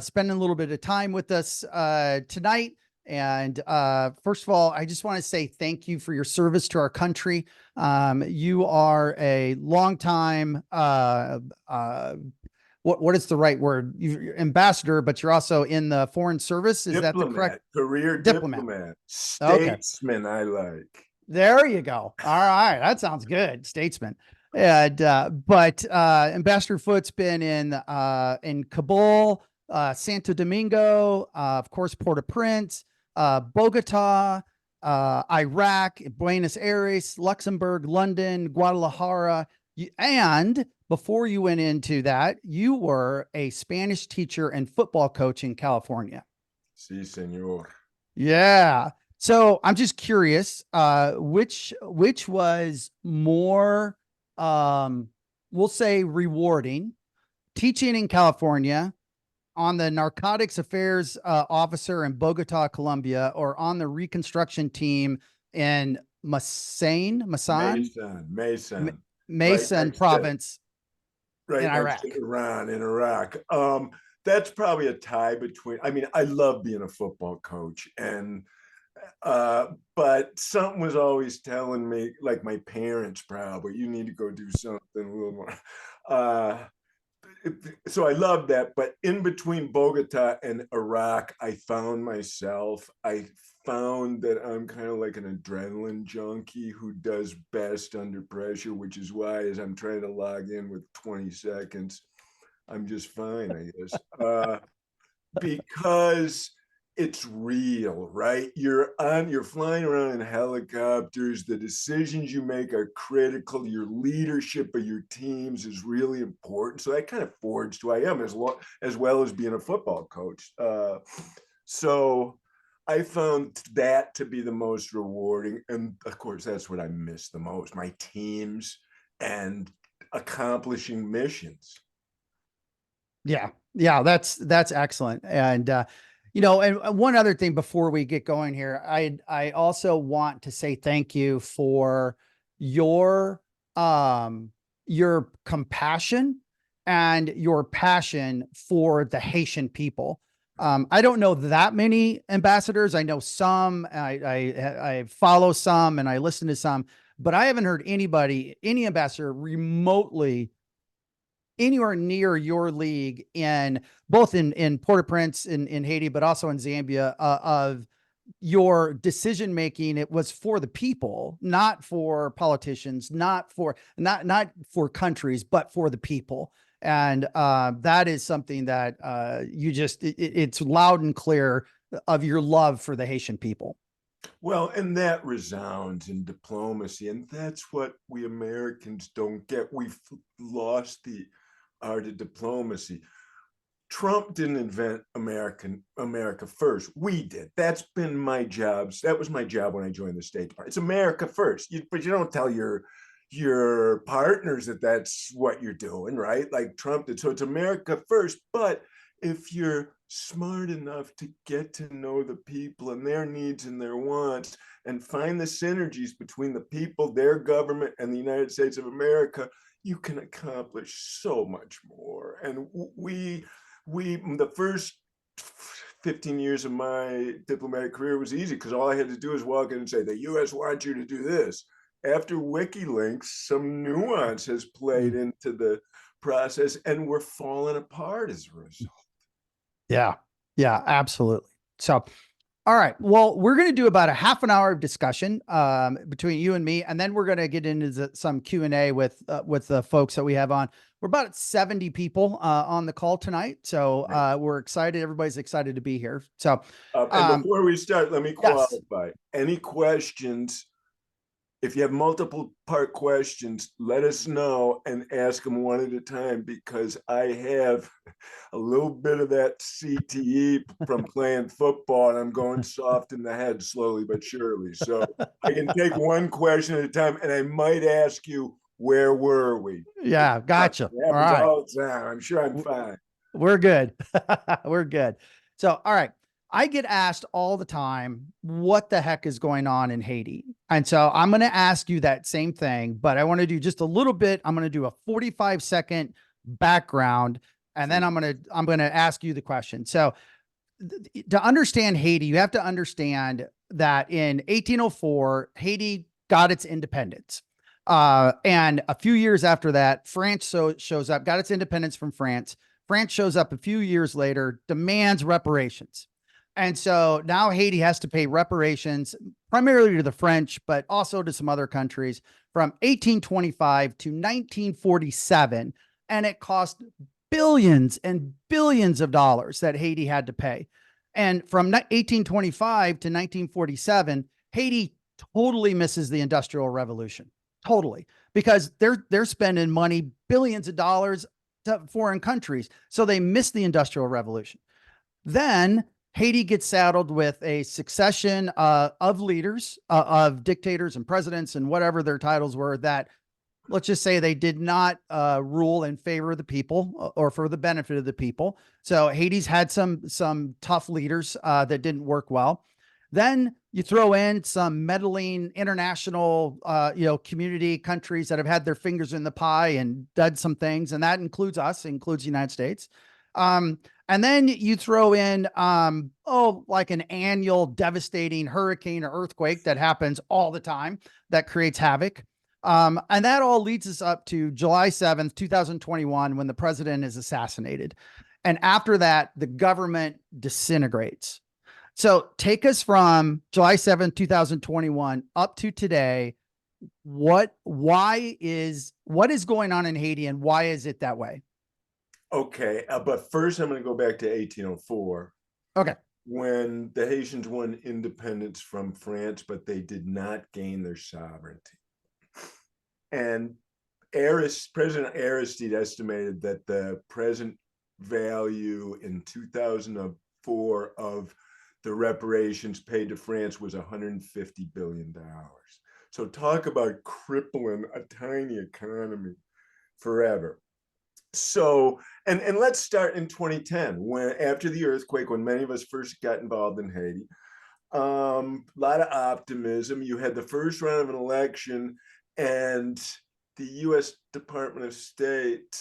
spending a little bit of time with us tonight. And first of all, I just want to say thank you for your service to our country. You are a longtime, what is the right word? You're ambassador, but you're also in the foreign service. Is that the correct? Career diplomat, Okay. statesman, I like. There you go. All right. That sounds good. Statesman. And, but Ambassador Foote's been in Kabul, Santo Domingo, of course, Port-au-Prince, Bogota, Iraq, Buenos Aires, Luxembourg, London, Guadalajara. And before you went into that, you were a Spanish teacher and football coach in California. Sí, señor. Yeah. So I'm just curious, which was more, we'll say rewarding, teaching in California on the narcotics affairs officer in Bogota, Colombia, or on the reconstruction team in Masan province right in Iraq. next to Iran, in Iraq. That's probably a tie between, I mean, I love being a football coach, and but something was always telling me, like my parents probably, you need to go do something a little more. So I love that. But in between Bogota and Iraq, I found that I'm kind of like an adrenaline junkie who does best under pressure, which is why as I'm trying to log in with 20 seconds, I'm just fine, I guess. Because it's real, right? You're flying around in helicopters. The decisions you make are critical. Your leadership of your teams is really important. So that kind of forged who I am, as well as being a football coach. So I found that to be the most rewarding. And of course, that's what I miss the most, my teams and accomplishing missions. Yeah. Yeah. That's excellent. And, and one other thing before we get going here, I also want to say thank you for your compassion and your passion for the Haitian people. I don't know that many ambassadors. I know some, I follow some and I listen to some, but I haven't heard any ambassador remotely anywhere near your league in both in Port-au-Prince in Haiti, but also in Zambia, of your decision making. It was for the people, not for politicians, not for countries, but for the people. And that is something that it's loud and clear of your love for the Haitian people. Well, and that resounds in diplomacy, and that's what we Americans don't get. We've lost the art of diplomacy. Trump didn't invent America first. We did. That's been my job. That was my job when I joined the State Department. It's America first. But you don't tell your partners that that's what you're doing, right? Like Trump did. So it's America first. But if you're smart enough to get to know the people and their needs and their wants and find the synergies between the people, their government, and the United States of America, you can accomplish so much more. And we the first 15 years of my diplomatic career was easy because all I had to do was walk in and say, the US wants you to do this. After WikiLeaks, some nuance has played into the process, and we're falling apart as a result. Yeah. Yeah, absolutely. So, all right. Well, we're going to do about a half an hour of discussion between you and me, and then we're going to get into some Q&A with the folks that we have on. We're about 70 people on the call tonight, so we're excited. Everybody's excited to be here. So, and before we start, let me qualify. Yes. Any questions? If you have multiple part questions, let us know and ask them one at a time, because I have a little bit of that CTE from playing football and I'm going soft in the head slowly but surely. So I can take one question at a time, and I might ask you, where were we? Yeah, gotcha. All right. All the time. I'm sure I'm fine. We're good. We're good. So, all right. I get asked all the time, what the heck is going on in Haiti? And so I'm going to ask you that same thing, but I want to do just a little bit. I'm going to do a 45-second background and then I'm gonna ask you the question. So to understand Haiti, you have to understand that in 1804, Haiti got its independence. And a few years after that, France shows up, got its independence from France. France shows up a few years later, demands reparations. And so now Haiti has to pay reparations primarily to the French, but also to some other countries from 1825 to 1947. And it cost billions and billions of dollars that Haiti had to pay. And from 1825 to 1947, Haiti totally misses the Industrial Revolution. Totally. Because they're spending money, billions of dollars to foreign countries. So they miss the Industrial Revolution. Then Haiti gets saddled with a succession of leaders, of dictators and presidents and whatever their titles were, that, let's just say, they did not rule in favor of the people or for the benefit of the people. So Haiti's had some tough leaders that didn't work well. Then you throw in some meddling international, community countries that have had their fingers in the pie and done some things, and that includes us, includes the United States. And then you throw in, like an annual devastating hurricane or earthquake that happens all the time that creates havoc. And that all leads us up to July 7th, 2021, when the president is assassinated. And after that, the government disintegrates. So take us from July 7th, 2021 up to today. What is going on in Haiti, and why is it that way? Okay, but first I'm going to go back to 1804. Okay. When the Haitians won independence from France, but they did not gain their sovereignty. And President Aristide estimated that the present value in 2004 of the reparations paid to France was $150 billion. So talk about crippling a tiny economy forever. So, and let's start in 2010, when after the earthquake, when many of us first got involved in Haiti, a lot of optimism. You had the first round of an election, and the U.S. Department of State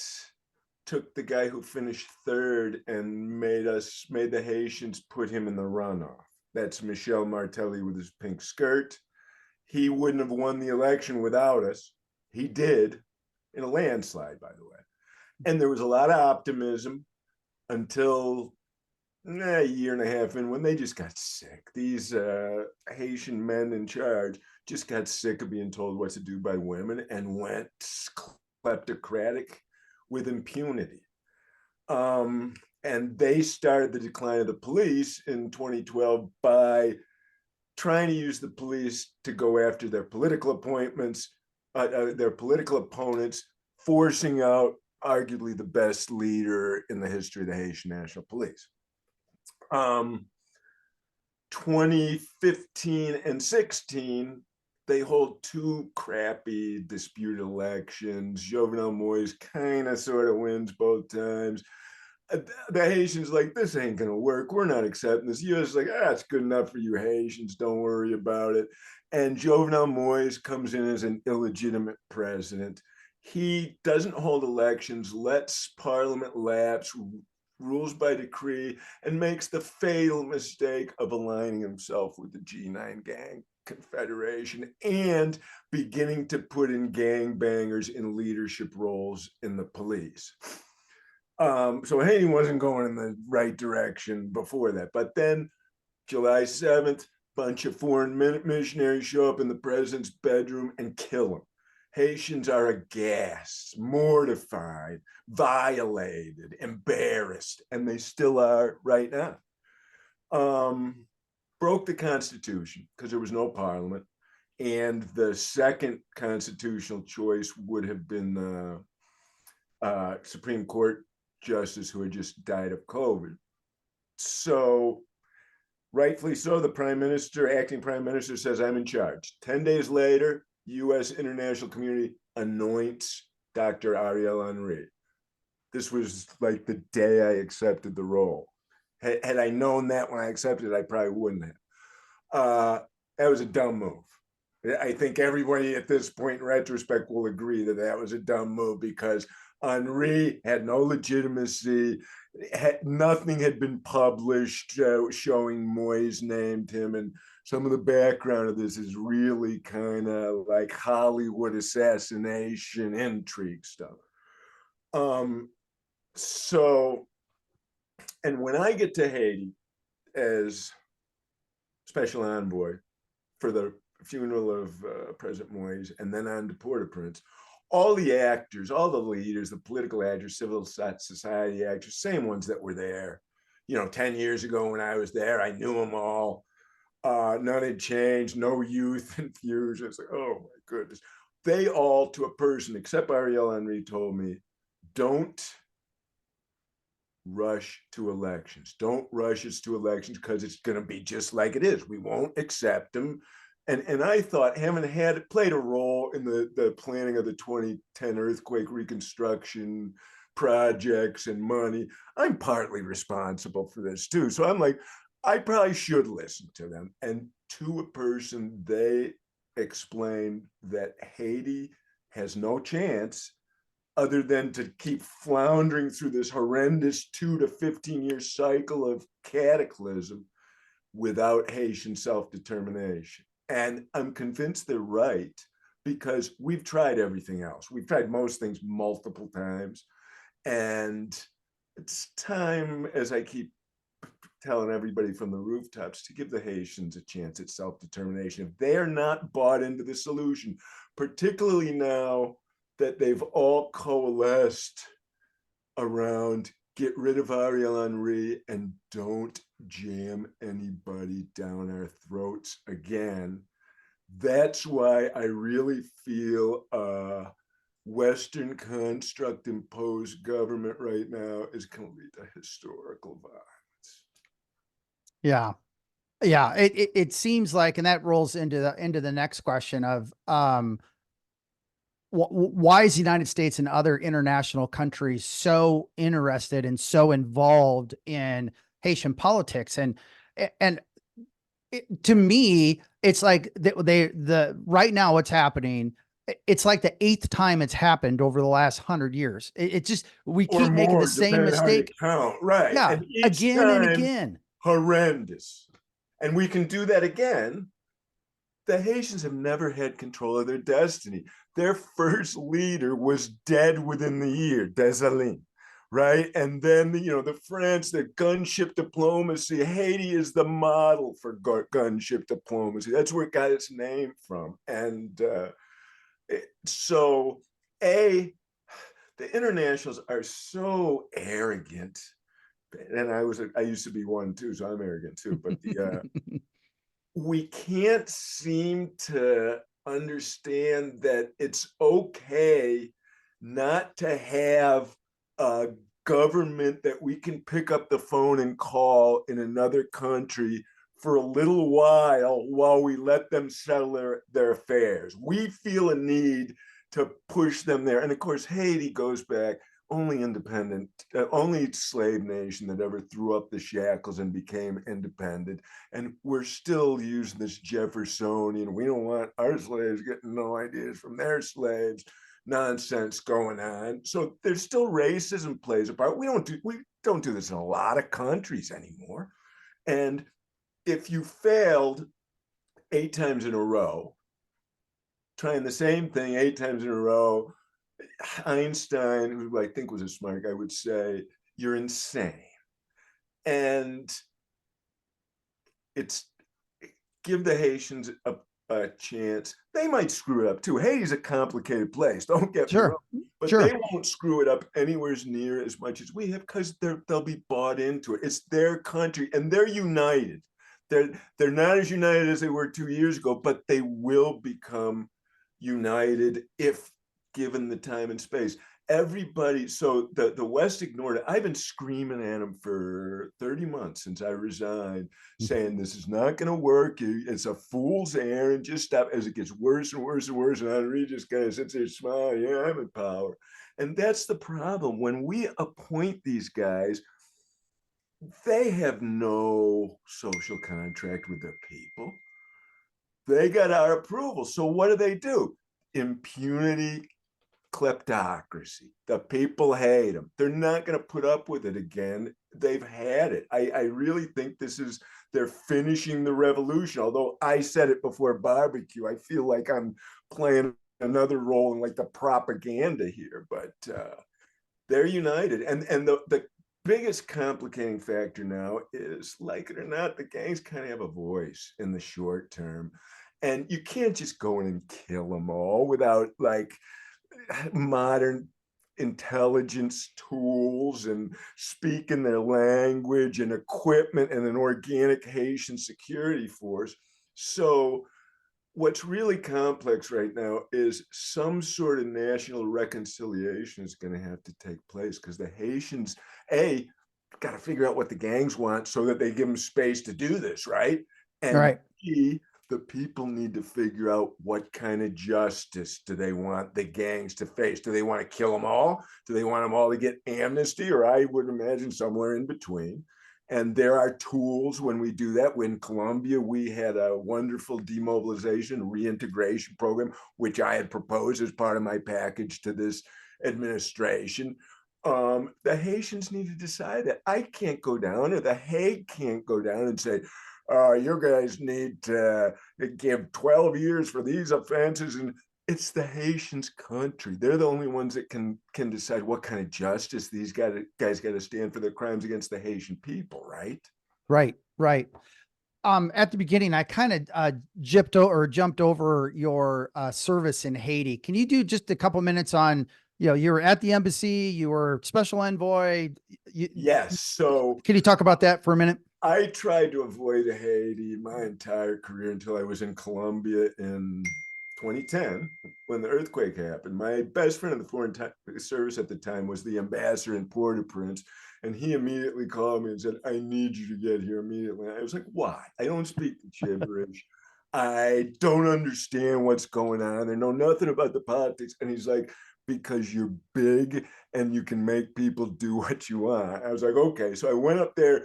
took the guy who finished third and made the Haitians put him in the runoff. That's Michel Martelly with his pink skirt. He wouldn't have won the election without us. He did, in a landslide, by the way. And there was a lot of optimism until a year and a half in, when they just got sick. These Haitian men in charge just got sick of being told what to do by women and went kleptocratic with impunity. And they started the decline of the police in 2012 by trying to use the police to go after their political appointments, their political opponents, forcing out arguably the best leader in the history of the Haitian National Police. 2015 and 16, they hold two crappy disputed elections. Jovenel Moise kind of sort of wins both times. The Haitians like, this ain't gonna work. We're not accepting this. US is like, it's good enough for you Haitians. Don't worry about it. And Jovenel Moise comes in as an illegitimate president. He doesn't hold elections, lets Parliament lapse, rules by decree, and makes the fatal mistake of aligning himself with the G9 gang confederation and beginning to put in gangbangers in leadership roles in the police. So Haiti wasn't going in the right direction before that. But then July 7th, bunch of foreign missionaries show up in the president's bedroom and kill him. Haitians are aghast, mortified, violated, embarrassed, and they still are right now. Broke the Constitution because there was no parliament, and the second constitutional choice would have been Supreme Court justice who had just died of COVID. So, rightfully so, the acting prime minister says, I'm in charge. 10 days later, U.S. international community anoints Dr. Ariel Henry. This was like the day I accepted the role. Had I known that when I accepted it, I probably wouldn't have. That was a dumb move. I think everybody at this point in retrospect will agree that that was a dumb move, because Henri had no legitimacy. Nothing had been published showing Moise named him. And some of the background of this is really kind of like Hollywood assassination intrigue stuff. So, and when I get to Haiti as special envoy for the funeral of President Moise, and then on to Port-au-Prince, all the actors, all the leaders, the political actors, civil society actors, same ones that were there, 10 years ago when I was there, I knew them all. None had changed, no youth infusion. It's like, oh my goodness. They all, to a person, except Ariel Henry, told me, don't rush to elections. Don't rush us to elections because it's going to be just like it is. We won't accept them. And I thought, having played a role in the planning of the 2010 earthquake reconstruction projects and money, I'm partly responsible for this too. So I'm like, I probably should listen to them. And to a person, they explained that Haiti has no chance other than to keep floundering through this horrendous 2 to 15-year cycle of cataclysm without Haitian self-determination. And I'm convinced they're right, because we've tried everything else. We've tried most things multiple times. And it's time, as I keep telling everybody from the rooftops, to give the Haitians a chance at self-determination. If they are not bought into the solution, particularly now that they've all coalesced around get rid of Ariel Henry and don't jam anybody down our throats again. That's why I really feel Western construct imposed government right now is going to lead to historical violence. Yeah. Yeah. It seems like, and that rolls into the next question of, why is the United States and other international countries so interested and so involved in Haitian politics? And to me, it's like right now what's happening, it's like the 8th time it's happened over the last 100 years. It just, we keep making the same mistake. Right. Yeah. And Again and again. Horrendous. And we can do that again. The Haitians have never had control of their destiny. Their first leader was dead within the year, Dessalines, right? And then, the France, their gunship diplomacy. Haiti is the model for gunship diplomacy. That's where it got its name from. And so, the internationals are so arrogant. And I used to be one too, so I'm arrogant too. But we can't seem to understand that it's okay not to have a government that we can pick up the phone and call in another country for a little while we let them settle their affairs. We feel a need to push them there. And of course, Haiti goes back, only slave nation that ever threw up the shackles and became independent. And we're still using this Jeffersonian, we don't want our slaves getting no ideas from their slaves nonsense going on. So there's still racism plays a part. We don't do this in a lot of countries anymore. And if you failed 8 times in a row, trying the same thing 8 times in a row, Einstein, who I think was a smart guy, would say, you're insane. And give the Haitians a chance. They might screw it up too. Haiti's a complicated place, don't get me wrong. But they won't screw it up anywhere near as much as we have, because they'll be bought into it. It's their country and they're united. They're not as united as they were 2 years ago, but they will become united if given the time and space. Everybody, so the West ignored it. I've been screaming at them for 30 months since I resigned, saying this is not going to work. It's a fool's errand. Just stop. As it gets worse and worse and worse, and Henri just kind of sits there smiling. Yeah, I'm in power. And that's the problem. When we appoint these guys, they have no social contract with their people. They got our approval. So what do? Impunity kleptocracy. The people hate them. They're not going to put up with it again. They've had it. I really think they're finishing the revolution. Although I said it before barbecue, I feel like I'm playing another role in like the propaganda here, but they're united. And the biggest complicating factor now is, like it or not, the gangs kind of have a voice in the short term. And you can't just go in and kill them all without like modern intelligence tools and speaking their language and equipment and an organic Haitian security force. So what's really complex right now is some sort of national reconciliation is going to have to take place, because the Haitians, got to figure out what the gangs want so that they give them space to do this, right? And Right. B, the people need to figure out what kind of justice do they want the gangs to face. Do they want to kill them all? Do they want them all to get amnesty? Or I would imagine somewhere in between. And there are tools when we do that. In Colombia, we had a wonderful demobilization reintegration program, which I had proposed as part of my package to this administration. The Haitians need to decide that. I can't go down, or the Hague can't go down and say, you guys need to give 12 years for these offenses. And it's the Haitians' country. They're the only ones that can decide what kind of justice these guys got to stand for their crimes against the Haitian people, right? Right. Right. At the beginning, I kind of jumped over your service in Haiti. Can you do just a couple minutes on, you were at the embassy, you were special envoy. Yes. So can you talk about that for a minute? I tried to avoid Haiti my entire career until I was in Colombia in 2010 when the earthquake happened. My best friend in the foreign service at the time was the ambassador in Port-au-Prince, and he immediately called me and said, I need you to get here immediately. And I was like, why? I don't speak gibberish. I don't understand what's going on. I know nothing about the politics. And he's like, because you're big and you can make people do what you want. I was like, okay. So I went up there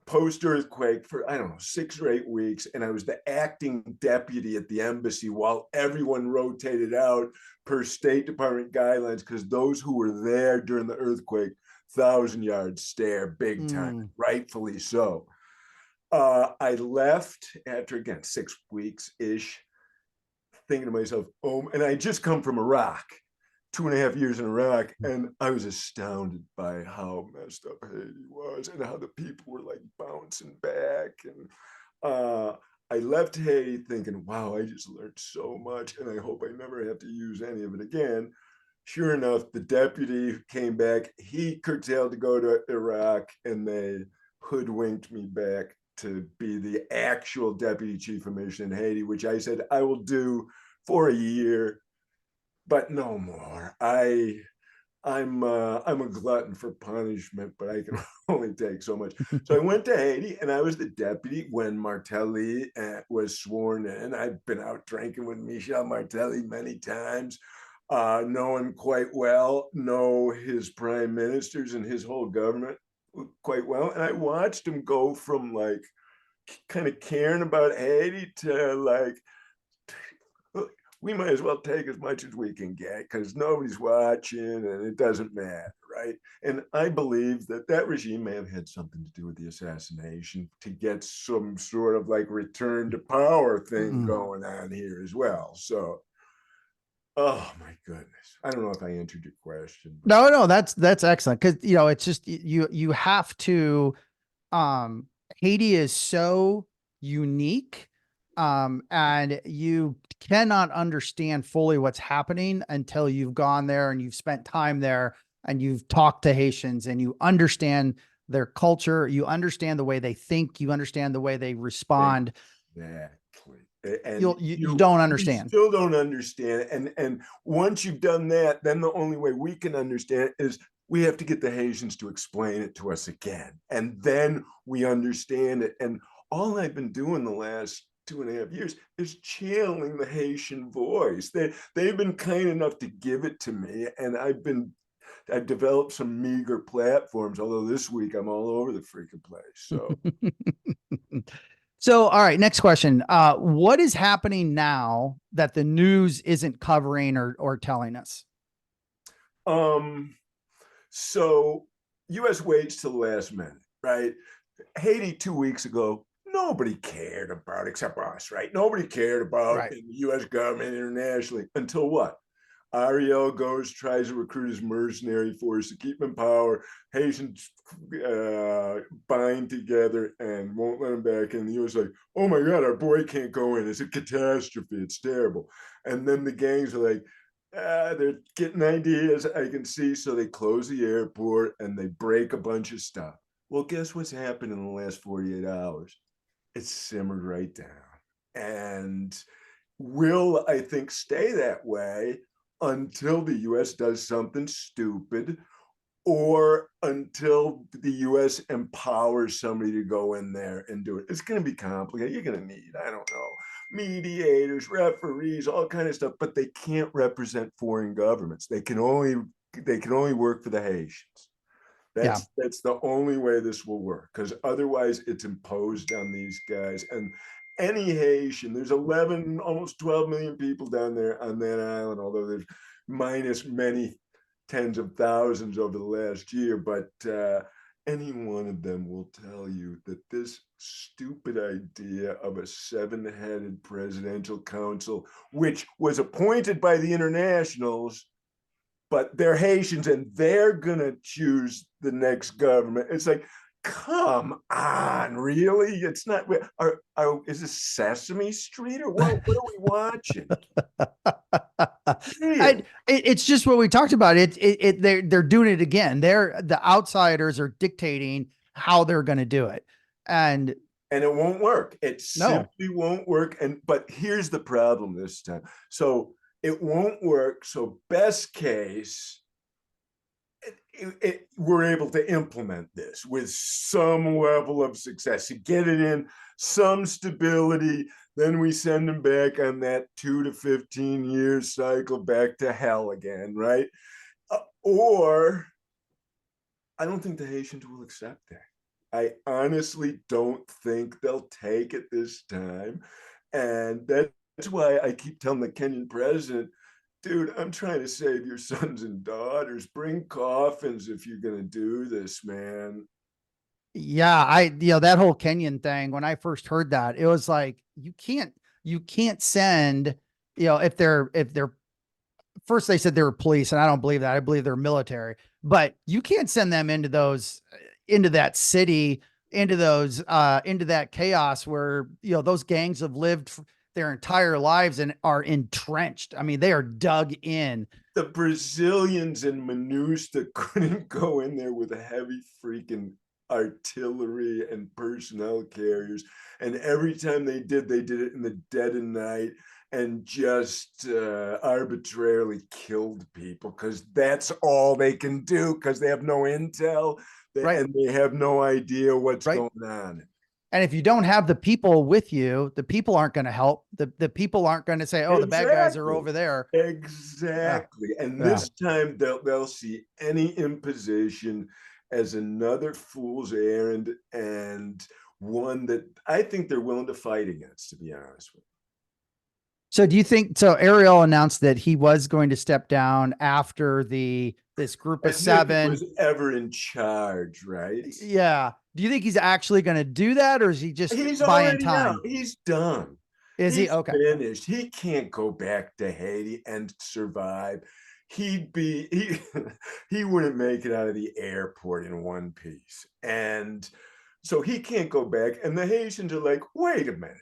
post-earthquake for, I don't know, 6 or 8 weeks. And I was the acting deputy at the embassy while everyone rotated out per State Department guidelines, because those who were there during the earthquake, 1,000-yard stare, big time, rightfully so. I left after, again, 6 weeks-ish, thinking to myself, and I just come from Iraq, 2.5 years in Iraq, and I was astounded by how messed up Haiti was and how the people were like bouncing back. And I left Haiti thinking, wow, I just learned so much, and I hope I never have to use any of it again. Sure enough, the deputy came back. He curtailed to go to Iraq, and they hoodwinked me back to be the actual deputy chief of mission in Haiti, which I said I will do for a year, but no more. I'm a glutton for punishment, but I can only take so much. So I went to Haiti, and I was the deputy when Martelly was sworn in. I've been out drinking with Michel Martelly many times, know him quite well, know his prime ministers and his whole government quite well. And I watched him go from like kind of caring about Haiti to like, we might as well take as much as we can get because nobody's watching and it doesn't matter, right? And I believe that regime may have had something to do with the assassination to get some sort of like return to power thing going on here as well. So, oh my goodness, I don't know if I answered your question. No, that's excellent, because it's just you have to. Haiti is so unique, and you cannot understand fully what's happening until you've gone there and you've spent time there and you've talked to Haitians and you understand their culture, you understand the way they think, you understand the way they respond. Exactly. And you don't understand. You still don't understand. And once you've done that, then the only way we can understand it is we have to get the Haitians to explain it to us again. And then we understand it. And all I've been doing the last 2.5 years is channeling the Haitian voice. They've been kind enough to give it to me, and I've developed some meager platforms, although this week I'm all over the freaking place. So So, all right, next question. What is happening now that the news isn't covering or telling us? Um, so U.S. waits till the last minute, right? Haiti 2 weeks ago, nobody cared about except us, right? Nobody cared about Right. in the U.S. government internationally until what? Ariel goes, tries to recruit his mercenary force to keep in power. Haitians bind together and won't let him back in. The U.S. like, oh my God, our boy can't go in. It's a catastrophe. It's terrible. And then the gangs are like, they're getting ideas, I can see. So they close the airport and they break a bunch of stuff. Well, guess what's happened in the last 48 hours? It's simmered right down. And will, I think, stay that way until the US does something stupid or until the US empowers somebody to go in there and do it. It's going to be complicated. You're going to need, I don't know, mediators, referees, all kind of stuff, but they can't represent foreign governments. They can only work for the Haitians. Yeah. That's the only way this will work, because otherwise it's imposed on these guys. And any Haitian, there's 11, almost 12 million people down there on that island, although there's minus many tens of thousands over the last year. But any one of them will tell you that this stupid idea of a seven-headed presidential council, which was appointed by the internationals, but they're Haitians and they're gonna choose the next government. It's like, come on, really? It's not. Is this Sesame Street or what? What are we watching? Really? It's just what we talked about. They're doing it again. The outsiders are dictating how they're going to do it. And And it won't work. It no, simply won't work. But here's the problem this time. So it won't work. So best case, we're able to implement this with some level of success to get it in some stability. Then we send them back on that 2 to 15 years cycle back to hell again, right? Or I don't think the Haitians will accept that. I honestly don't think they'll take it this time. And that's why I keep telling the Kenyan president, dude, I'm trying to save your sons and daughters. Bring coffins if you're going to do this, man. yeah, that whole Kenyan thing, when I first heard that, it was like, you can't send, if they're first they said they were police, and I don't believe that. I believe they're military, but you can't send them into that city, into that chaos where, those gangs have lived their entire lives and are entrenched. I mean, they are dug in. The Brazilians and Minusta couldn't go in there with a heavy freaking artillery and personnel carriers. And every time they did it in the dead of night and just arbitrarily killed people, because that's all they can do, because they have no intel Right. and they have no idea what's Right. going on. And if you don't have the people with you, the people aren't going to help. The people aren't going to say, "Oh, the bad guys are Exactly. over there." Yeah. Exactly. And Yeah. this time they'll see any imposition as another fool's errand, and one that I think they're willing to fight against, to be honest with So do you think so? Ariel announced that he was going to step down after this group you. of As if he seven. was ever in charge, right? Yeah. Do you think he's actually going to do that, or is he just He's buying already out. time? He's done. Is he He's okay? finished. He can't go back to Haiti and survive. He he wouldn't make it out of the airport in one piece. And so he can't go back. And the Haitians are like, wait a minute.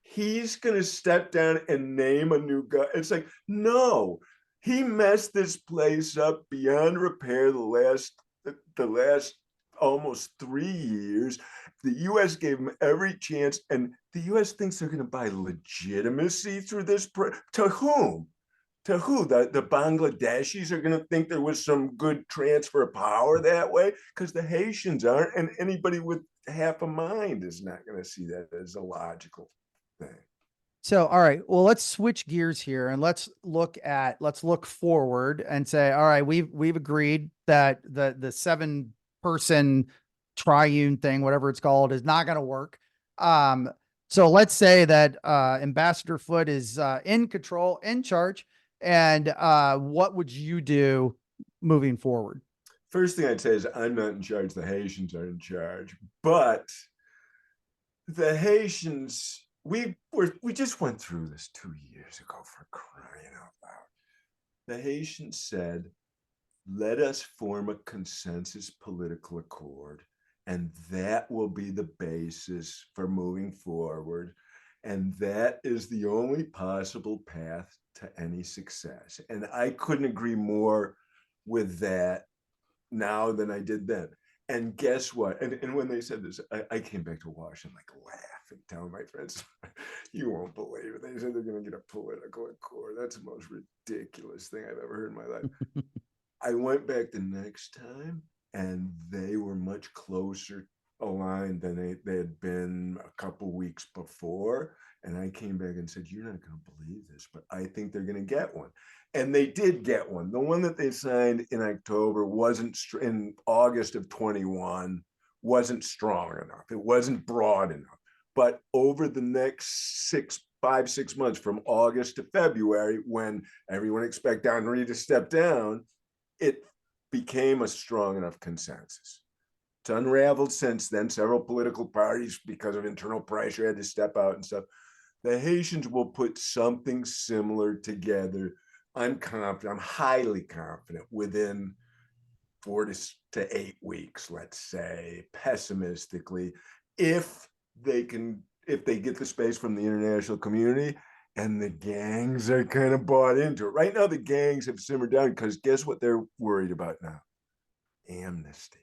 He's gonna step down and name a new guy. It's like, no, he messed this place up beyond repair the last almost 3 years. The US gave him every chance, and the US thinks they're going to buy legitimacy through this. To whom? To who? The Bangladeshis are going to think there was some good transfer of power that way? Because the Haitians aren't, and anybody with half a mind is not going to see that as a logical thing. So, all right, well, let's switch gears here and let's look forward and say, all right, we've agreed that the 7-person triune thing, whatever it's called, is not going to work. So let's say that Ambassador Foote is in control, in charge, and what would you do moving forward? First thing I'd say is I'm not in charge. The Haitians are in charge, but the Haitians, we just went through this 2 years ago, for crying out loud. The Haitians said, let us form a consensus political accord, and that will be the basis for moving forward. And that is the only possible path to any success. And I couldn't agree more with that now than I did then. And guess what? And when they said this, I came back to Washington like laughing, telling my friends, you won't believe it. They said they're going to get a political accord. That's the most ridiculous thing I've ever heard in my life. I went back the next time, and they were much closer aligned than they had been a couple weeks before. And I came back and said, you're not going to believe this, but I think they're going to get one. And they did get one. The one that they signed in October wasn't in August of 21, wasn't strong enough. It wasn't broad enough. But over the next 6 months, from August to February, when everyone expected Henri to step down, it became a strong enough consensus. It's unraveled since then. Several political parties, because of internal pressure, had to step out and stuff. The Haitians will put something similar together. I'm confident, I'm highly confident, within 4 to 8 weeks, let's say, pessimistically, if they get the space from the international community and the gangs are kind of bought into it. Right now, the gangs have simmered down because guess what they're worried about now? Amnesty.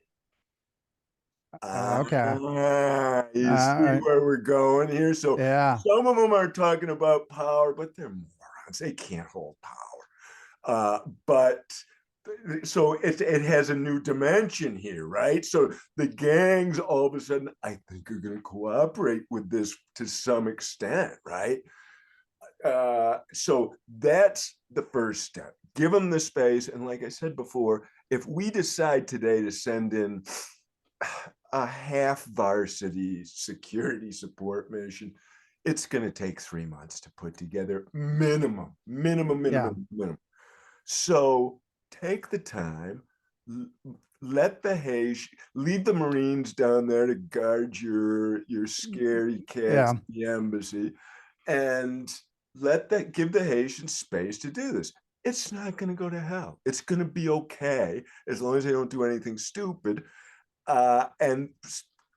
Okay. You see Right. where we're going here? So Yeah. some of them are talking about power, but they're morons. They can't hold power. But so it has a new dimension here, right? So the gangs all of a sudden, I think, are going to cooperate with this to some extent, right? So that's the first step. Give them the space. And like I said before, if we decide today to send in a half varsity security support mission, it's going to take 3 months to put together minimum. So take the time, let the Haitian, leave the Marines down there to guard your scary cats at the embassy, and give the Haitians space to do this. It's not going to go to hell. It's going to be okay as long as they don't do anything stupid. And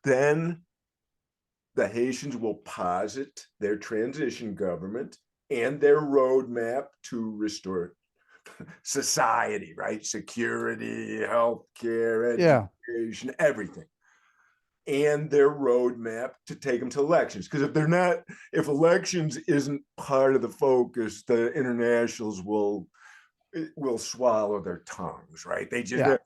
then the Haitians will posit their transition government and their roadmap to restore society, right? Security, healthcare, education, everything. And their roadmap to take them to elections. Because if elections isn't part of the focus, the internationals will swallow their tongues, right? They just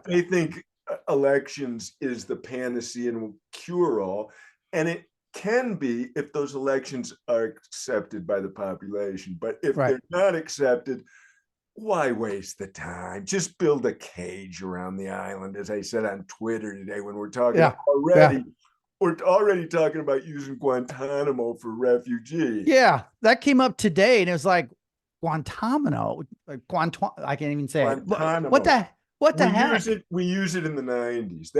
they think elections is the panacea and cure all, and it can be if those elections are accepted by the population. But if they're not accepted, why waste the time? Just build a cage around the island, as I said on Twitter today, when we're talking we're already talking about using Guantanamo for refugees. Yeah, that came up today, and it was like Guantanamo. I can't even say Guantanamo. it. What the heck? We use it in the 90s.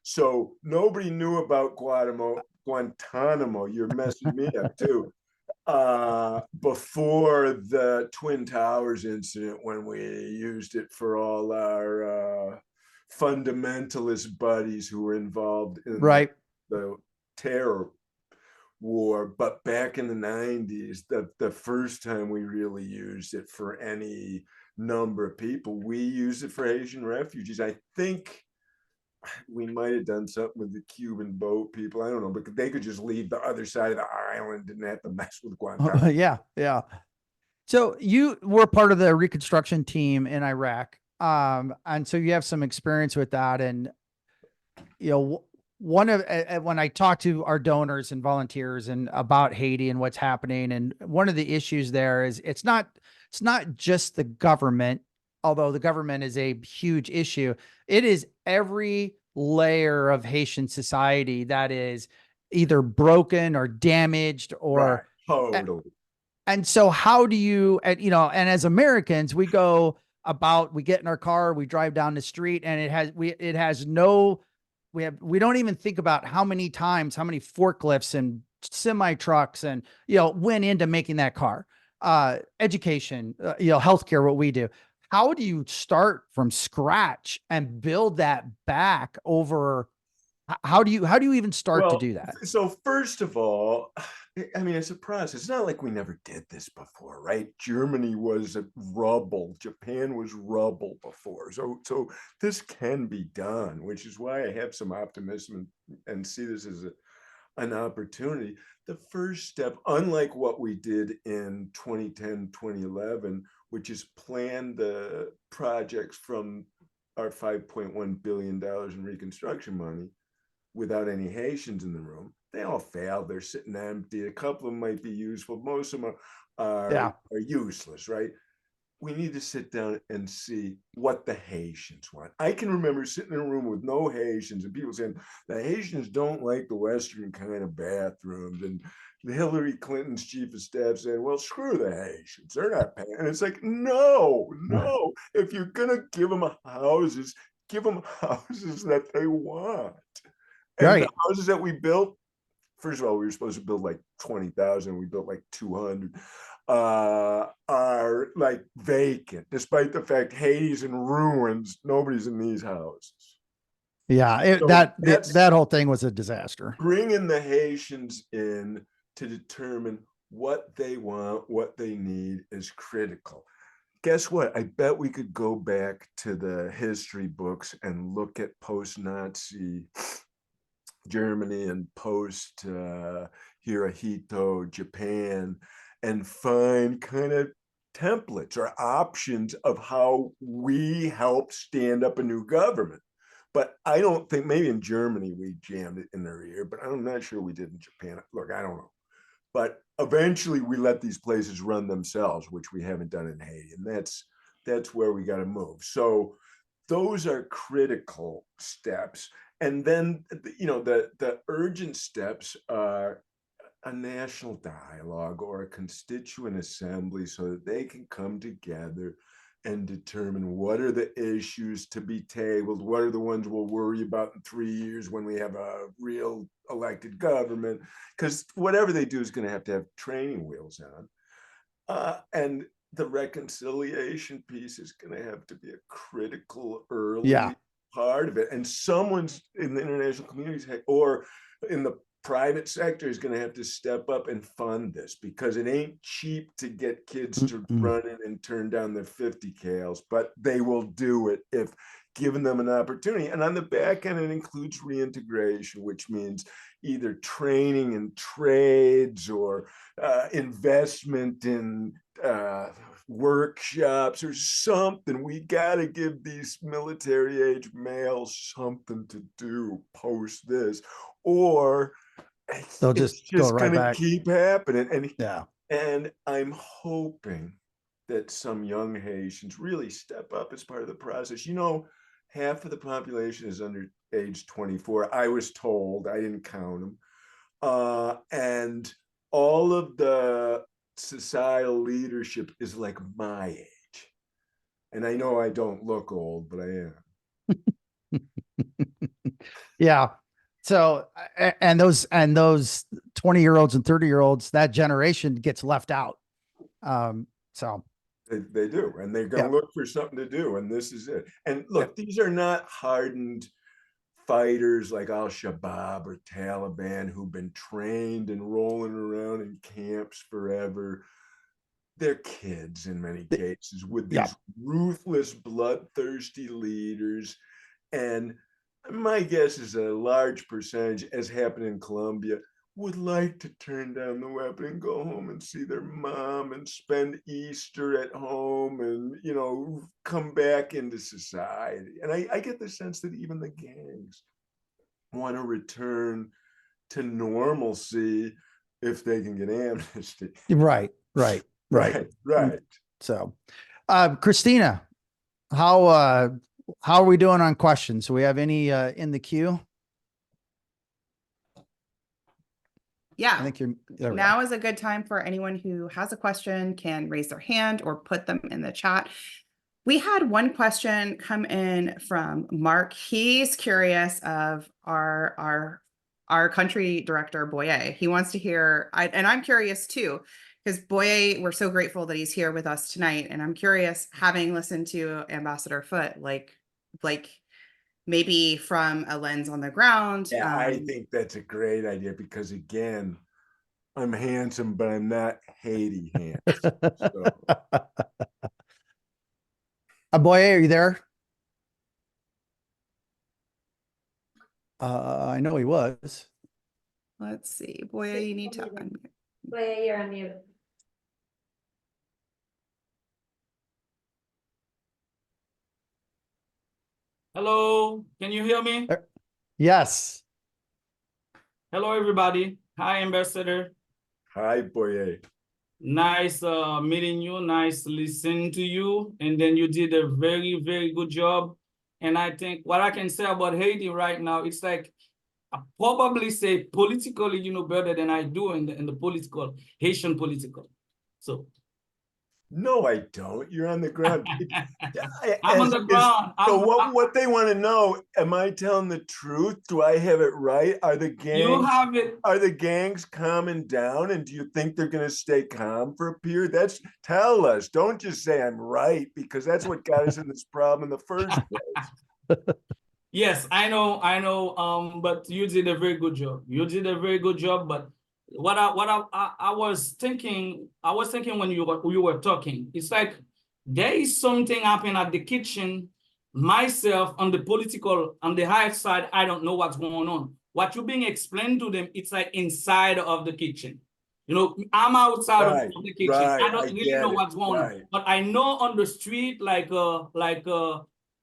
So nobody knew about Guantanamo. You're messing me up too. Before the Twin Towers incident, when we used it for all our fundamentalist buddies who were involved in the terror war. But back in the 90s, the first time we really used it for any number of people, we used it for Haitian refugees. I think we might have done something with the Cuban boat people. I don't know, but they could just leave the other side of the island and have to mess with Guantanamo. Yeah. So you were part of the reconstruction team in Iraq. And so you have some experience with that. And, when I talk to our donors and volunteers and about Haiti and what's happening, and one of the issues there is it's not just the government, although the government is a huge issue. It is every layer of Haitian society that is either broken or damaged or totally. And so how do you, and as Americans, we go, about, we get in our car, we drive down the street, and it has no, we don't even think about how many times, how many forklifts and semi trucks and, went into making that car. Education, healthcare, what we do. How do you start from scratch and build that back over? How do you even start to Well, do that? so first of all, I mean, it's a process. It's not like we never did this before, right? Germany was rubble. Japan was rubble before. So this can be done, which is why I have some optimism and see this as an opportunity. The first step, unlike what we did in 2010, 2011, which is plan the projects from our $5.1 billion in reconstruction money without any Haitians in the room. They all failed. They're sitting empty. A couple of them might be useful. Most of them Yeah. are useless, right? We need to sit down and see what the Haitians want. I can remember sitting in a room with no Haitians and people saying the Haitians don't like the Western kind of bathrooms. And Hillary Clinton's chief of staff saying, well, screw the Haitians. They're not paying. And it's like, no. If you're going to give them houses that they want. And the Right. houses that we built, first of all, we were supposed to build like 20,000. We built like 200. Are like vacant, despite the fact Haiti's in ruins. Nobody's in these houses. Yeah. So that's That whole thing was a disaster. bringing the Haitians in to determine what they want, what they need is critical. Guess what? I bet we could go back to the history books and look at post-Nazi Germany and post Hirohito, Japan, and find kind of templates or options of how we help stand up a new government. But I don't think, maybe in Germany we jammed it in their ear, but I'm not sure we did in Japan. Look, I don't know. But eventually we let these places run themselves, which we haven't done in Haiti. And that's where we got to move. So those are critical steps. And then, the urgent steps are a national dialogue or a constituent assembly so that they can come together and determine what are the issues to be tabled, what are the ones we'll worry about in 3 years when we have a real elected government, because whatever they do is going to have training wheels on. And the reconciliation piece is going to have to be a critical Yeah. early part of it. And someone's in the international communities or in the private sector is going to have to step up and fund this, because it ain't cheap to get kids to run in and turn down their 50 cals, but they will do it if given them an opportunity. And on the back end, it includes reintegration, which means either training in trades or investment in workshops or something. We got to give these military age males something to do post this, or They'll it's just go just right going to back. keep happening. Yeah. And I'm hoping that some young Haitians really step up as part of the process. Half of the population is under age 24. I was told, I didn't count them. And all of the societal leadership is like my age. And I know I don't look old, but I am. Yeah. So, and those 20-year-olds and 30-year-olds, that generation gets left out. So they do, and they're going yeah. to look for something to do. And this is it. And look, Yeah. these are not hardened fighters like Al-Shabaab or Taliban who've been trained and rolling around in camps forever. They're kids in many cases with Yeah. these ruthless, bloodthirsty leaders. And my guess is a large percentage, as happened in Colombia, would like to turn down the weapon and go home and see their mom and spend Easter at home and, come back into society. And I get the sense that even the gangs want to return to normalcy if they can get amnesty. Right. So, Christina, how are we doing on questions? Do we have any in the queue? Yeah. I think now is a good time for anyone who has a question can raise their hand or put them in the chat. We had one question come in from Mark. He's curious of our country director, Boye. He wants to hear, and I'm curious too, because Boye, we're so grateful that he's here with us tonight. And I'm curious, having listened to Ambassador Foote, like maybe from a lens on the ground. Yeah, I think that's a great idea because again, I'm handsome, but I'm not Haiti handsome. So. Boye, are you there? I know he was. Let's see. Boye, you need to unmute. Boye, you're on mute. Hello, can you hear me? Yes. Hello, everybody. Hi, Ambassador. Hi, Boye. Nice meeting you. Nice listening to you. And then you did a very, very good job. And I think what I can say about Haiti right now, it's like I probably say politically, you know, better than I do in the political, Haitian political. So. No, I don't. You're on the ground. I'm on the ground. So what they want to know, am I telling the truth? Do I have it right? Are the gangs, you have it. Are the gangs calming down? And do you think they're going to stay calm for a period? Tell us. Don't just say I'm right, because that's what got us in this problem in the first place. Yes, I know. But you did a very good job. You did a very good job, but what I was thinking when you were talking, it's like there is something happening at the kitchen. Myself on the high side, I don't know what's going on. What you're being explained to them, it's like inside of the kitchen. You know, I'm outside of the kitchen. I don't really know what's going on, but I know on the street, like the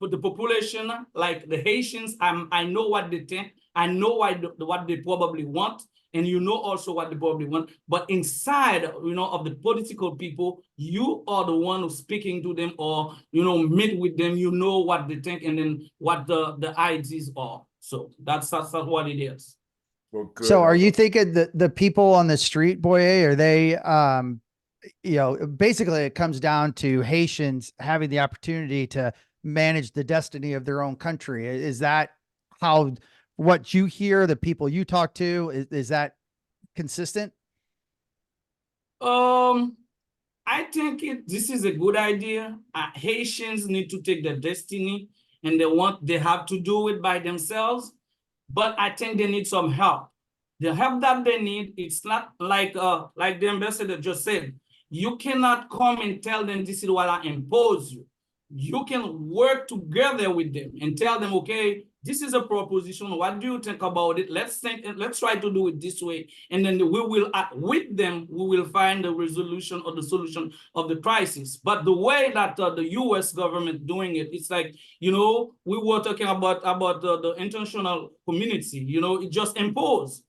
population, like the Haitians, I know what they think. I know what they probably want. And you know also what they probably want. But inside, you know, of the political people, you are the one who's speaking to them or, you know, meet with them. You know what they think and then what the ideas are. So that's what it is. Well, good. So are you thinking that the people on the street, Boye, are they, you know, basically it comes down to Haitians having the opportunity to manage the destiny of their own country. Is that how, what you hear, the people you talk to, is that consistent? I think this is a good idea. Haitians need to take their destiny and they have to do it by themselves. But I think they need some help. The help that they need, it's not like the ambassador just said, you cannot come and tell them this is what I impose you. You can work together with them and tell them, okay, this is a proposition. What do you think about it? Let's try to do it this way. And then we will, with them, we will find the resolution or the solution of the crisis. But the way that the US government doing it, it's like, you know, we were talking about the international community, you know, it just impose,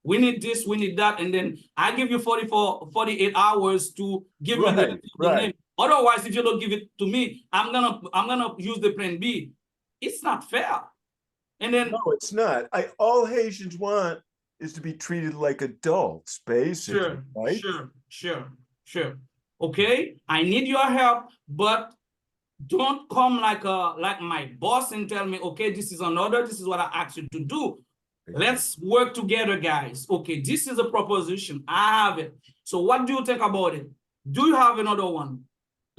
we need this, we need that. And then I give you 48 hours to give me the name. Otherwise, if you don't give it to me, I'm gonna use the plan B. It's not fair. And then no, it's not. All Haitians want is to be treated like adults, basically. Sure, right? Sure. Okay, I need your help, but don't come like my boss and tell me, okay, this is an order, this is what I asked you to do. Let's work together, guys. Okay, this is a proposition. I have it. So what do you think about it? Do you have another one?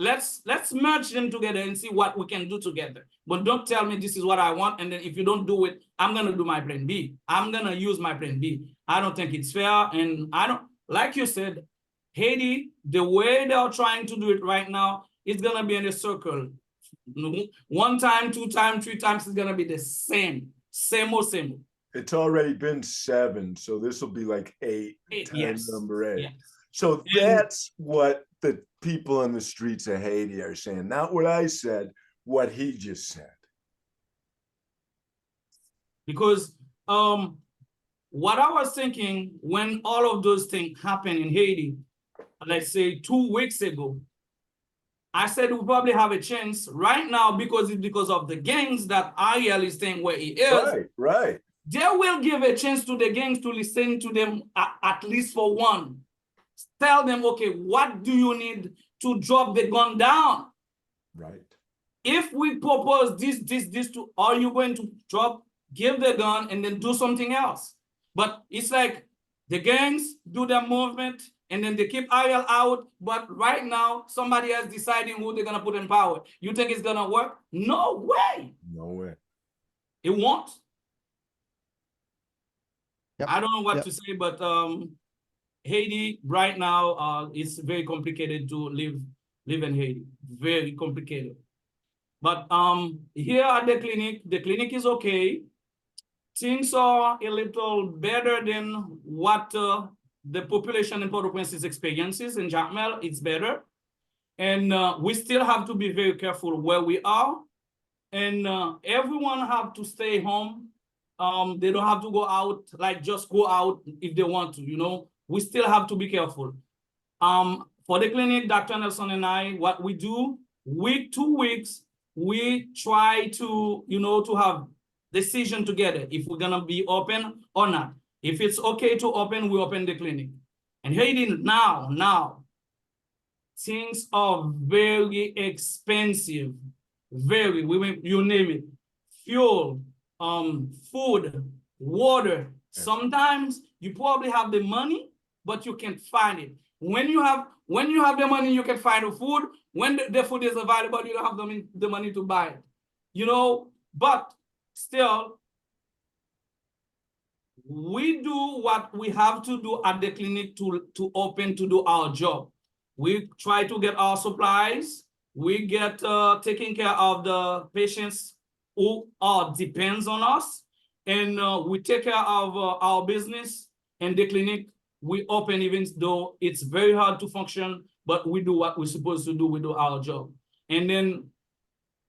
Let's merge them together and see what we can do together. But don't tell me this is what I want, and then if you don't do it, I'm gonna do my plan B. I'm gonna use my plan B. I don't think it's fair, and I don't, like you said, Haiti, the way they are trying to do it right now, it's gonna be in a circle. 1 time, 2 times, 3 times, it's gonna be the same. It's already been 7, so this will be like 8 times number 8. Yes. So that's what the people on the streets of Haiti are saying, not what I said, what he just said. Because what I was thinking when all of those things happened in Haiti, let's say 2 weeks ago, I said we probably have a chance right now because it's because of the gangs that Ariel is staying where he is. Right. They will give a chance to the gangs to listen to them at least for one. Tell them, okay, what do you need to drop the gun down? Right. If we propose this to, are you going to drop, give the gun, and then do something else? But it's like the gangs do their movement, and then they keep Ariel out. But right now, somebody else deciding who they're gonna put in power. You think it's gonna work? No way. No way. It won't. Yep. I don't know what Yep. to say, but Haiti right now, it's very complicated to live in Haiti. Very complicated. But here at the clinic is okay. Things are a little better than what the population in Port-au-Prince experiences. In Jacmel, it's better. And we still have to be very careful where we are. And everyone have to stay home. They don't have to go out, like just go out if they want to, you know. We still have to be careful. For the clinic, Dr. Nelson and I, what we do, week 2 weeks, we try to, you know, to have decision together if we're gonna be open or not. If it's okay to open, we open the clinic. And Haiti now, things are very expensive. Very, you name it. Fuel, food, water. Sometimes you probably have the money, but you can't find it. When you have the money, you can find the food. When the food is available, you don't have the money to buy it. You know, but still, we do what we have to do at the clinic to open to do our job. We try to get our supplies. We get taking care of the patients who depends on us, and we take care of our business. And the clinic, we open even though it's very hard to function, but we do what we're supposed to do. We do our job, and then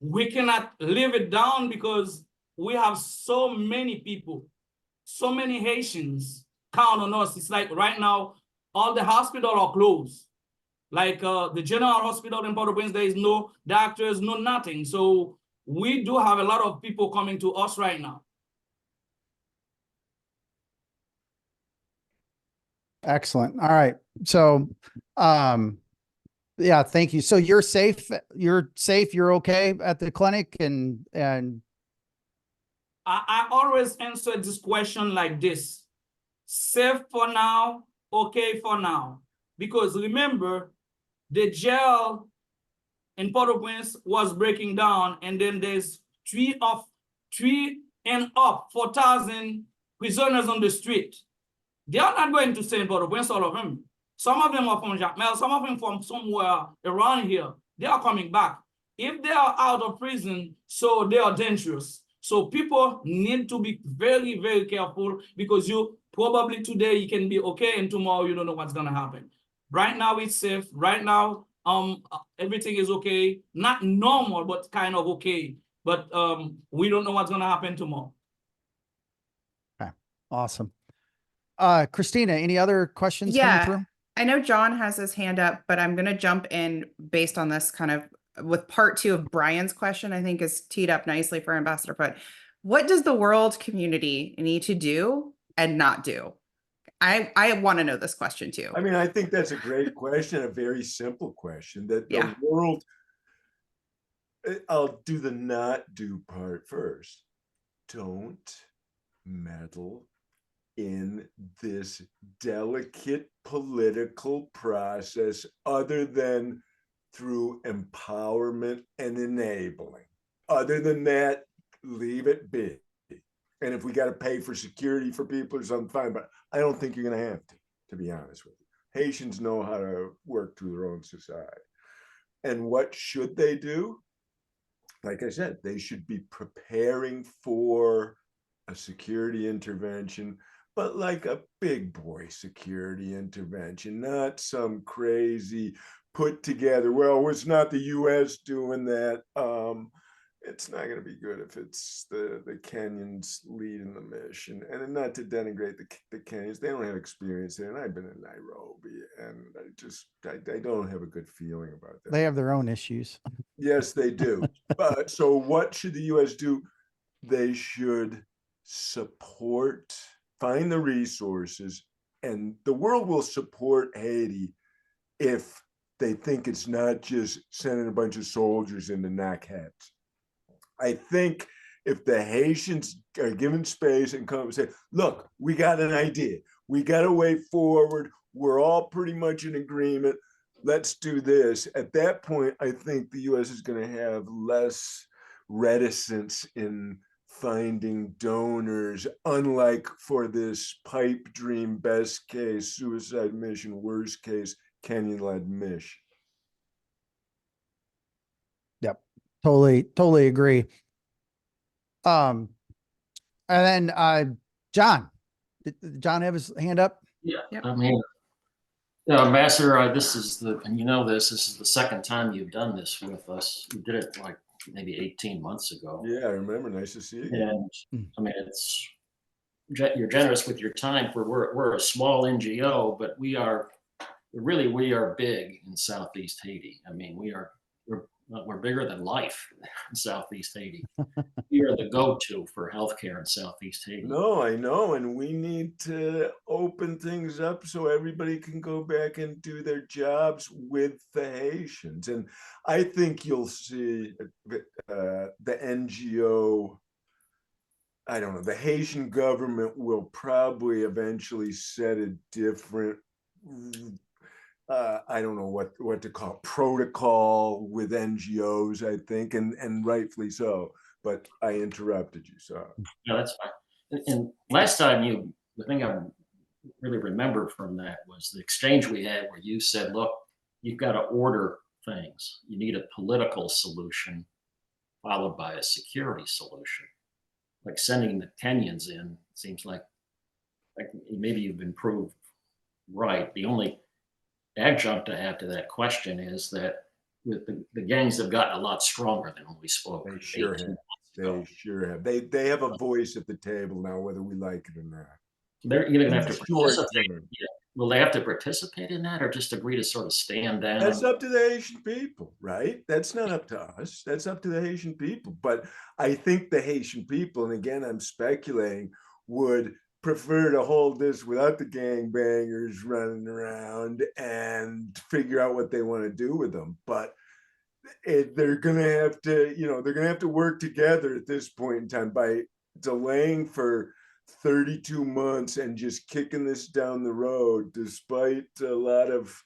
we cannot live it down because we have so many people, so many Haitians count on us. It's like right now, all the hospitals are closed. Like the general hospital in Port-au-Prince, there is no doctors, no nothing. So we do have a lot of people coming to us right now. Excellent. All right. So, yeah, thank you. So you're safe. You're okay at the clinic, and I always answer this question like this: safe for now, okay for now. Because remember, the jail in Port-au-Prince was breaking down, and then there's 4,000 prisoners on the street. They are not going to stay in Port-au-Prince, all of them. Some of them are from Jacmel, some of them from somewhere around here. They are coming back. If they are out of prison, so they are dangerous. So people need to be very, very careful, because you probably today you can be okay, and tomorrow you don't know what's gonna happen. Right now it's safe. Right now, everything is okay. Not normal, but kind of okay. But we don't know what's gonna happen tomorrow. okay, awesome. Christina, any other questions coming Yeah, through? I know John has his hand up, but I'm going to jump in based on this kind of with part 2 of Brian's question, I think is teed up nicely for Ambassador Foote. What does the world community need to do and not do? I want to know this question too. I mean, I think that's a great question, a very simple question that the Yeah. world, I'll do the not do part first. Don't meddle in this delicate political process other than through empowerment and enabling. Other than that, leave it be. And if we got to pay for security for people or something, fine, but I don't think you're going to have to be honest with you. Haitians know how to work through their own society. And what should they do? Like I said, they should be preparing for a security intervention, but like a big boy security intervention, not some crazy put together, well, it's not the US doing that. It's not going to be good if it's the Kenyans leading the mission. And not to denigrate the Kenyans, they don't have experience there. And I've been in Nairobi, and I don't have a good feeling about that. They have their own issues. Yes, they do. But so what should the US do? They should support, find the resources, and the world will support Haiti if they think it's not just sending a bunch of soldiers in to knock heads. I think if the Haitians are given space and come and say, look, we got an idea, we got a way forward, we're all pretty much in agreement, let's do this. At that point, I think the US is going to have less reticence in finding donors, unlike for this pipe dream, best case, suicide mission, worst case, Kenyan-led mission. Yep. Totally agree. And then John, did John have his hand up? Yeah, Yep. I mean, Ambassador, this is the second time you've done this with us. You did it like maybe 18 months ago. Yeah, I remember. Nice to see you. And I mean, you're generous with your time. We're a small NGO, but we are big in Southeast Haiti. I mean, we're bigger than life in Southeast Haiti. We are the go-to for healthcare in Southeast Haiti. No, I know. And we need to open things up so everybody can go back and do their jobs with the Haitians. And I think you'll see the NGO, I don't know, the Haitian government will probably eventually set a different I don't know what to call it, protocol with NGOs, I think, and rightfully so. But I interrupted you, so. No, that's fine. And last time the thing I really remember from that was the exchange we had where you said, look, you've got to order things. You need a political solution followed by a security solution. Like sending the Kenyans in seems like maybe you've been proved right. The only adjunct I have to that question is that with the gangs have gotten a lot stronger than when we spoke. They sure have. They sure have. They have a voice at the table now, whether we like it or not. They're either going to have to Short participate. term. Yeah. Will they have to participate in that, or just agree to sort of stand down? That's up to the Haitian people, right? That's not up to us. That's up to the Haitian people. But I think the Haitian people, and again, I'm speculating, would prefer to hold this without the gangbangers running around and figure out what they want to do with them. But they're going to have to, they're going to have to work together at this point in time. By delaying for 32 months and just kicking this down the road, despite a lot of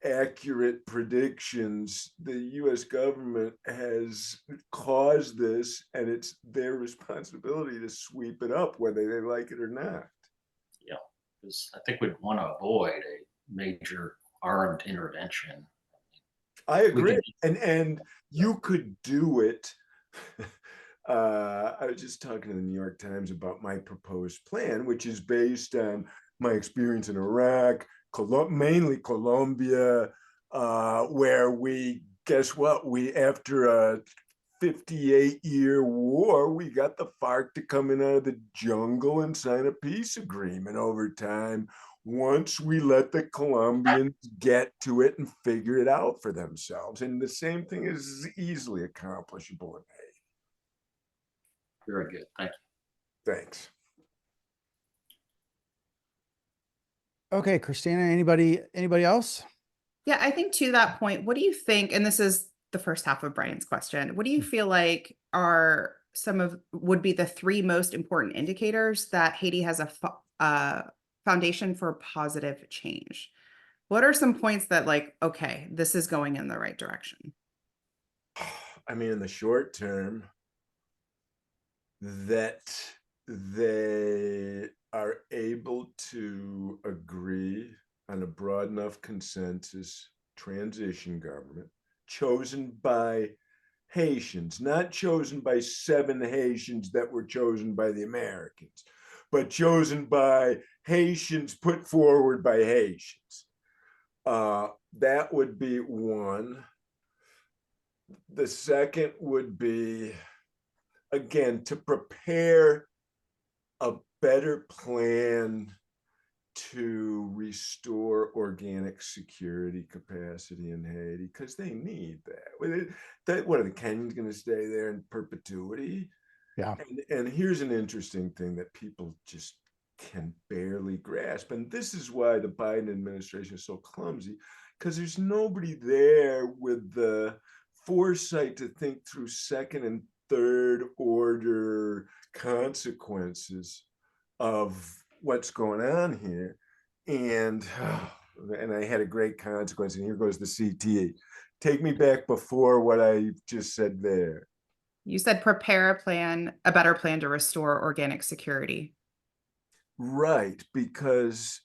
accurate predictions, the US government has caused this, and it's their responsibility to sweep it up, whether they like it or not. Yeah, because I think we'd want to avoid a major armed intervention. I agree. And you could do it. I was just talking to the New York Times about my proposed plan, which is based on my experience in Iraq, mainly Colombia, where guess what? After a 58-year war, we got the FARC to come in out of the jungle and sign a peace agreement over time, once we let the Colombians get to it and figure it out for themselves. And the same thing is easily accomplishable in Haiti. Very good. Thank you. Thanks. Okay, Christina, anybody else? Yeah, I think to that point, what do you think, and this is the first half of Brian's question, what do you feel like would be the three most important indicators that Haiti has a foundation for positive change? What are some points that okay, this is going in the right direction? I mean, in the short term, that they are able to agree on a broad enough consensus transition government chosen by Haitians, not chosen by 7 Haitians that were chosen by the Americans, but chosen by Haitians put forward by Haitians. That would be one. The second would be, again, to prepare a better plan to restore organic security capacity in Haiti, because they need that. What are the Kenyans going to stay there in perpetuity? Yeah. And here's an interesting thing that people just can barely grasp. And this is why the Biden administration is so clumsy, because there's nobody there with the foresight to think through second and third order consequences of what's going on here. And I had a great consequence, and here goes the CTA. Take me back before what I just said there. You said prepare a better plan to restore organic security. Right, because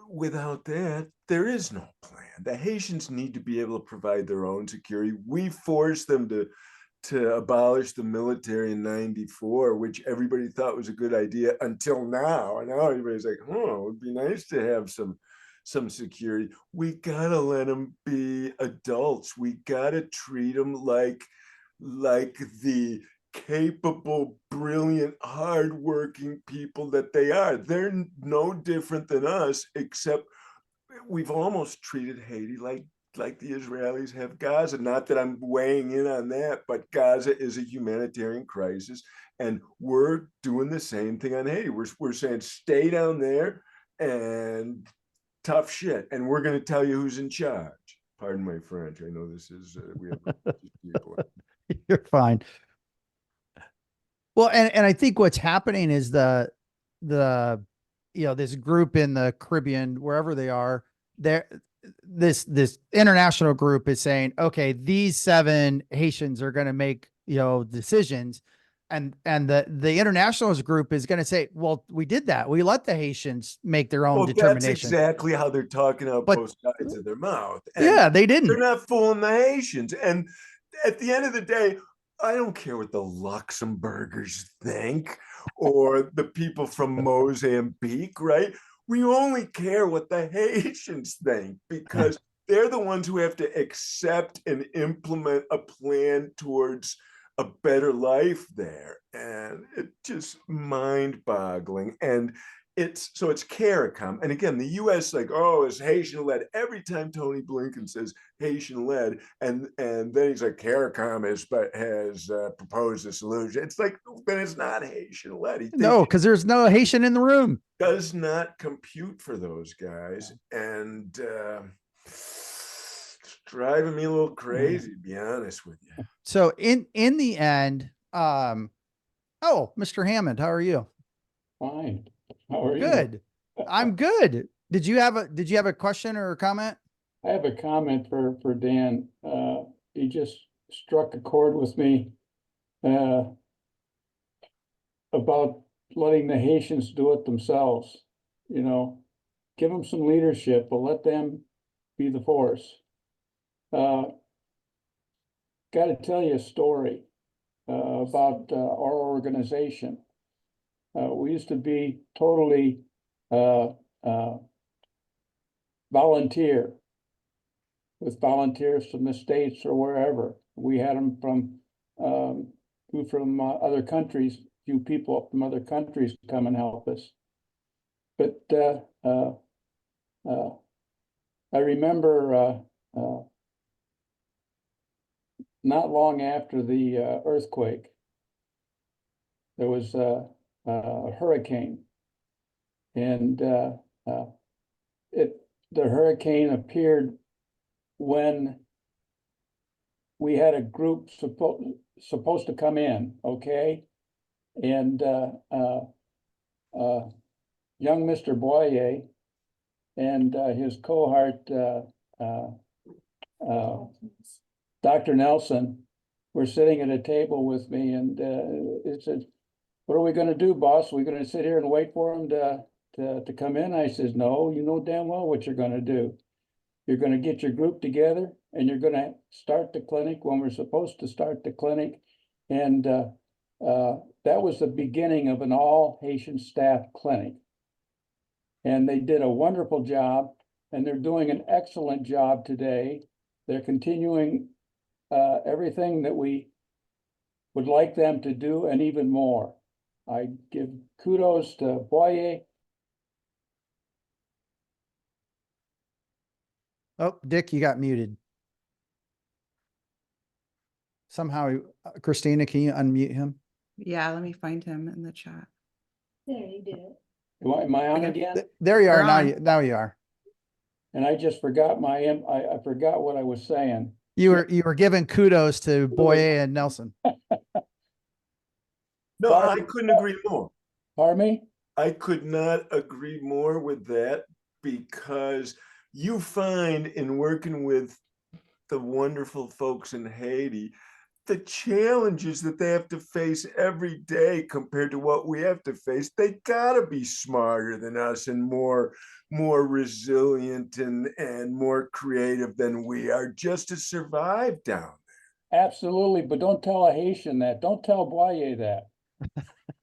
without that, there is no plan. The Haitians need to be able to provide their own security. We forced them to abolish the military in '94, which everybody thought was a good idea until now. And now everybody's like, oh, it would be nice to have some security. We gotta let them be adults. We gotta treat them like the capable, brilliant, hardworking people that they are. They're no different than us, except we've almost treated Haiti like the Israelis have Gaza. Not that I'm weighing in on that, but Gaza is a humanitarian crisis, and we're doing the same thing on Haiti. We're saying stay down there and tough shit, and we're going to tell you who's in charge. Pardon my French. I know this is we have people. You're fine. Well, and I think what's happening is the this group in the Caribbean, wherever they are, this international group is saying, okay, these 7 Haitians are going to make decisions, and the internationalist group is going to say, well, we did that. We let the Haitians make their own determination. That's exactly how they're talking out both sides of their mouth. And yeah, they didn't. They're not fooling the Haitians. And at the end of the day, I don't care what the Luxembourgers think or the people from Mozambique, right? We only care what the Haitians think, because they're the ones who have to accept and implement a plan towards a better life there. And it's just mind-boggling. And it's CARICOM. And again, the US is Haitian led. Every time Tony Blinken says Haitian led, and then he's like, CARICOM has proposed a solution. It's like, then it's not Haitian led. No, because there's no Haitian in the room. Does not compute for those guys. And it's driving me a little crazy, to be honest with you. So in the end, Mr. Hammond, how are you? Fine. How are you? Good. I'm good. Did you have a question or a comment? I have a comment for Dan. He just struck a chord with me about letting the Haitians do it themselves. Give them some leadership, but let them be the force. Got to tell you a story about our organization. We used to be totally volunteer, with volunteers from the States or wherever. We had them from other countries, few people from other countries come and help us. But I remember not long after the earthquake, there was a hurricane, and the hurricane appeared when we had a group supposed to come in, okay, and young Mr. Boyer and his cohort, Dr. Nelson, were sitting at a table with me, and it said, "What are we going to do, boss? Are we going to sit here and wait for him to come in?" I says, "No, you know damn well what you're going to do. You're going to get your group together, and you're going to start the clinic when we're supposed to start the clinic." And that was the beginning of an all Haitian staff clinic. And they did a wonderful job, and they're doing an excellent job today. They're continuing everything that we would like them to do, and even more. I give kudos to Boyer. Oh, Dick, you got muted. Somehow, Christina, can you unmute him? Yeah, let me find him in the chat. There, you did it. Am I on again? There you are. You're Now on. now you are. And I just forgot I forgot what I was saying. You were giving kudos to Boyer and Nelson. No, I couldn't agree more. Pardon me? I could not agree more with that, because you find in working with the wonderful folks in Haiti, the challenges that they have to face every day compared to what we have to face, they gotta be smarter than us and more resilient and more creative than we are just to survive down. Absolutely, but don't tell a Haitian that. Don't tell Boyer that.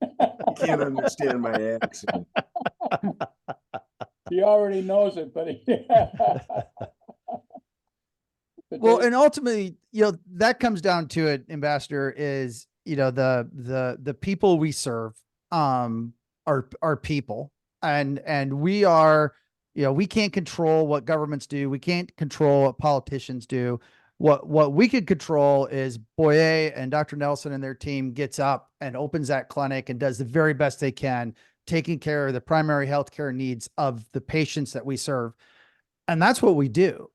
You can't understand my accent. He already knows it, but Well, and ultimately, that comes down to it, Ambassador, is, the people we serve, are people, and we are, we can't control what governments do. We can't control what politicians do. What we can control is Boyer and Dr. Nelson and their team gets up and opens that clinic and does the very best they can, taking care of the primary healthcare needs of the patients that we serve. And that's what we do.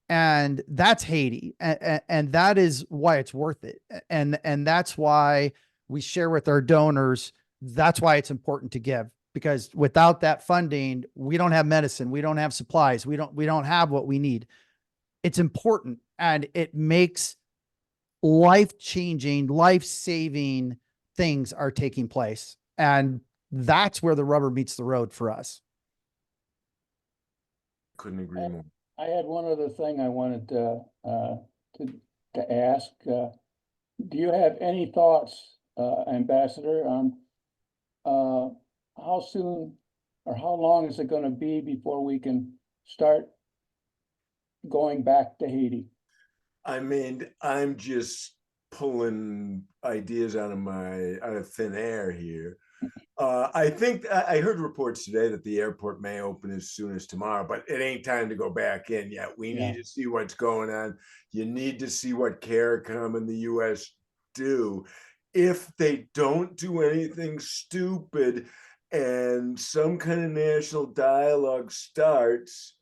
And that's Haiti. And that is why it's worth it. And that's why we share with our donors. That's why it's important to give, because without that funding, we don't have medicine. We don't have supplies. We don't have what we need. It's important, and it makes life-changing, life-saving things are taking place. And that's where the rubber meets the road for us. Couldn't agree more. I had one other thing I wanted to ask. Do you have any thoughts, Ambassador, on how soon or how long is it going to be before we can start going back to Haiti? I mean, I'm just pulling ideas out of thin air here. I think I heard reports today that the airport may open as soon as tomorrow, but it ain't time to go back in yet. We need to see what's going on. You need to see what CARICOM in the US do. If they don't do anything stupid and some kind of national dialogue starts,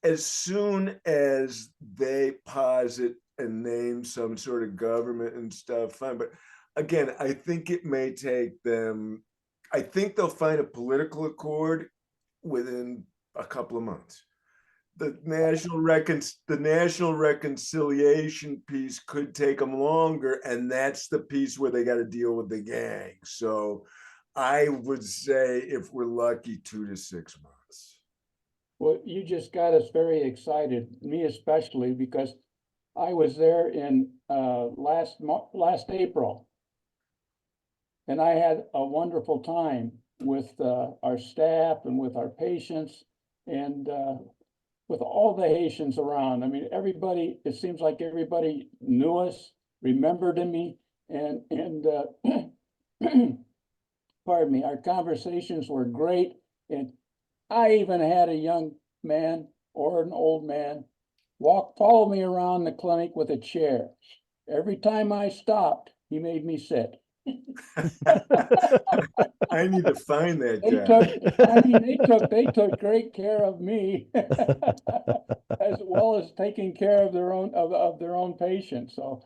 as soon as they posit and name some sort of government and stuff, fine. But again, I think it may take them, I think they'll find a political accord within a couple of months. The national reconciliation piece could take them longer, and that's the piece where they got to deal with the gang. So I would say, if we're lucky, 2 to 6 months. Well, you just got us very excited, me especially, because I was there in last April, and I had a wonderful time with our staff and with our patients and with all the Haitians around. I mean, everybody, it seems like everybody knew us, remembered me, and pardon me, our conversations were great. And I even had a young man or an old man follow me around the clinic with a chair. Every time I stopped, he made me sit. I need to find that guy. They took great care of me, as well as taking care of their own patients. So,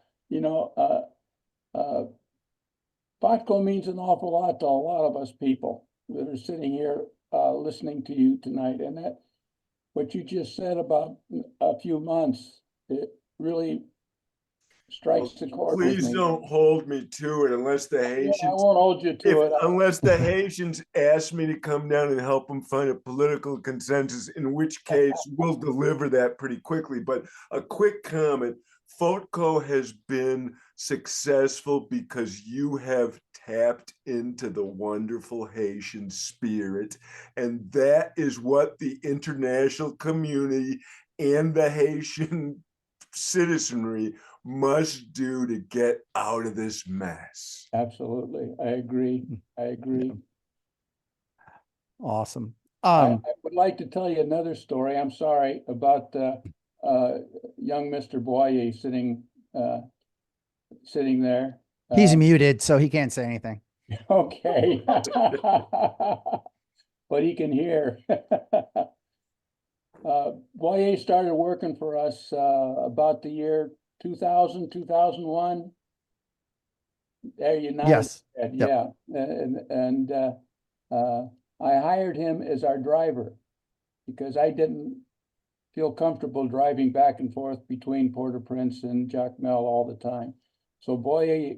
FOTCOH means an awful lot to a lot of us people that are sitting here listening to you tonight. And that what you just said about a few months, it really strikes the chord. Please don't hold me to it unless the Haitians. I won't hold you to it. Unless the Haitians ask me to come down and help them find a political consensus, in which case we'll deliver that pretty quickly. But a quick comment. FOTCOH has been successful because you have tapped into the wonderful Haitian spirit. And that is what the international community and the Haitian citizenry must do to get out of this mess. Absolutely. I agree. Awesome. I would like to tell you another story. I'm sorry about young Mr. Boyer sitting there. He's muted, so he can't say anything. Okay. but he can hear. Boyer started working for us about the year 2000, 2001. There you nodded Yes. your head, Yep. yeah. And I hired him as our driver because I didn't feel comfortable driving back and forth between Port-au-Prince and Jacmel all the time. So Boyer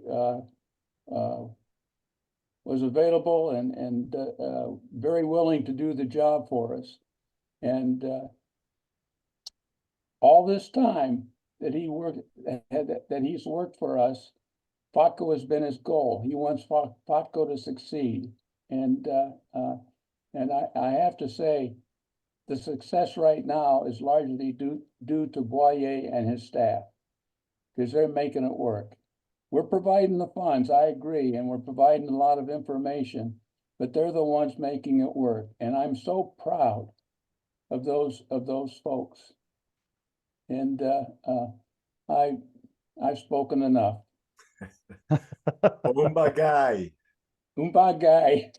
was available and very willing to do the job for us. And all this time that he's worked for us, FOTCOH has been his goal. He wants FOTCOH to succeed. And I have to say, the success right now is largely due to Boyer and his staff, because they're making it work. We're providing the funds, I agree, and we're providing a lot of information, but they're the ones making it work. And I'm so proud of those folks. And I've spoken enough. Oomba guy. Oompa guy.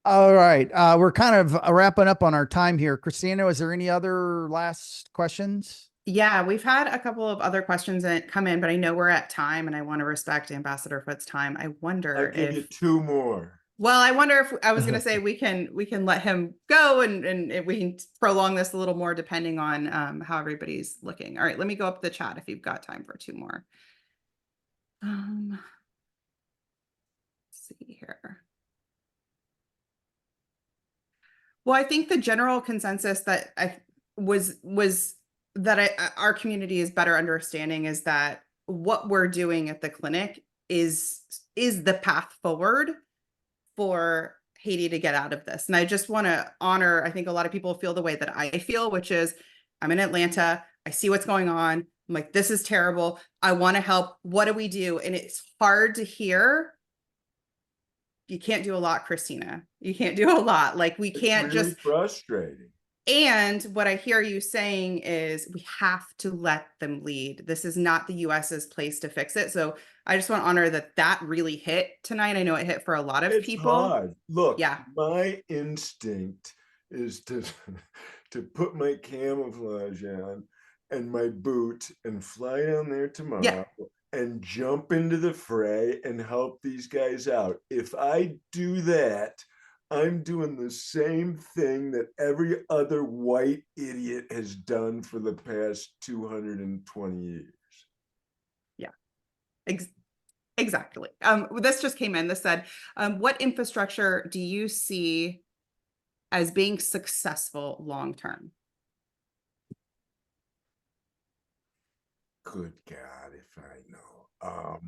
All right. We're kind of wrapping up on our time here. Christina, is there any other last questions? Yeah, we've had a couple of other questions that come in, but I know we're at time and I want to respect Ambassador Foote's time. I wonder I'll give you if, 2 more. well, I wonder if I was going to say we can let him go and we can prolong this a little more depending on how everybody's looking. All right, let me go up the chat if you've got time for 2 more. Let's see here. Well, I think the general consensus that our community is better understanding is that what we're doing at the clinic is the path forward for Haiti to get out of this. And I just want to honor, I think a lot of people feel the way that I feel, which is I'm in Atlanta. I see what's going on. I'm like, this is terrible. I want to help. What do we do? And it's hard to hear. You can't do a lot, Christina. You can't do a lot. Like we can't really just frustrating. And what I hear you saying is we have to let them lead. This is not the US's place to fix it. So I just want to honor that really hit tonight. I know it hit for a lot of It's people. hard. Look, Yeah. my instinct is to put my camouflage on and my boot and fly down there tomorrow and jump into the fray and help these guys out. If I do that, I'm doing the same thing that every other white idiot has done for the past 220 years. Yeah, exactly. This just came in. This said, what infrastructure do you see as being successful long-term? Good God, if I know.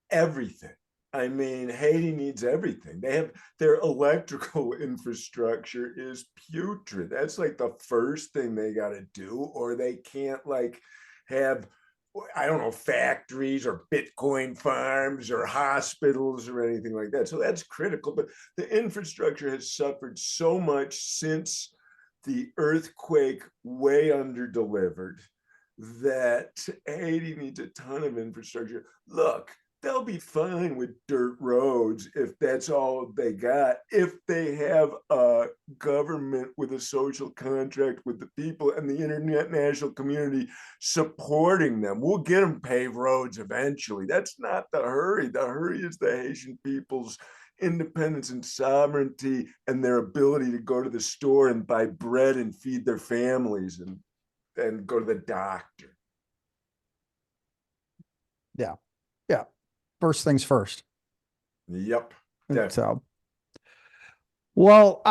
Everything. I mean, Haiti needs everything. They have their electrical infrastructure is putrid. That's like the first thing they got to do, or they can't like have, I don't know, factories or Bitcoin farms or hospitals or anything like that. So that's critical. But the infrastructure has suffered so much since the earthquake, way under-delivered, that Haiti needs a ton of infrastructure. Look, they'll be fine with dirt roads if that's all they got, if they have a government with a social contract with the people and the international community supporting them. We'll get them paved roads eventually. That's not the hurry. The hurry is the Haitian people's independence and sovereignty and their ability to go to the store and buy bread and feed their families and go to the doctor. Yeah. Yeah. First things first. Yep. Definitely. So, well,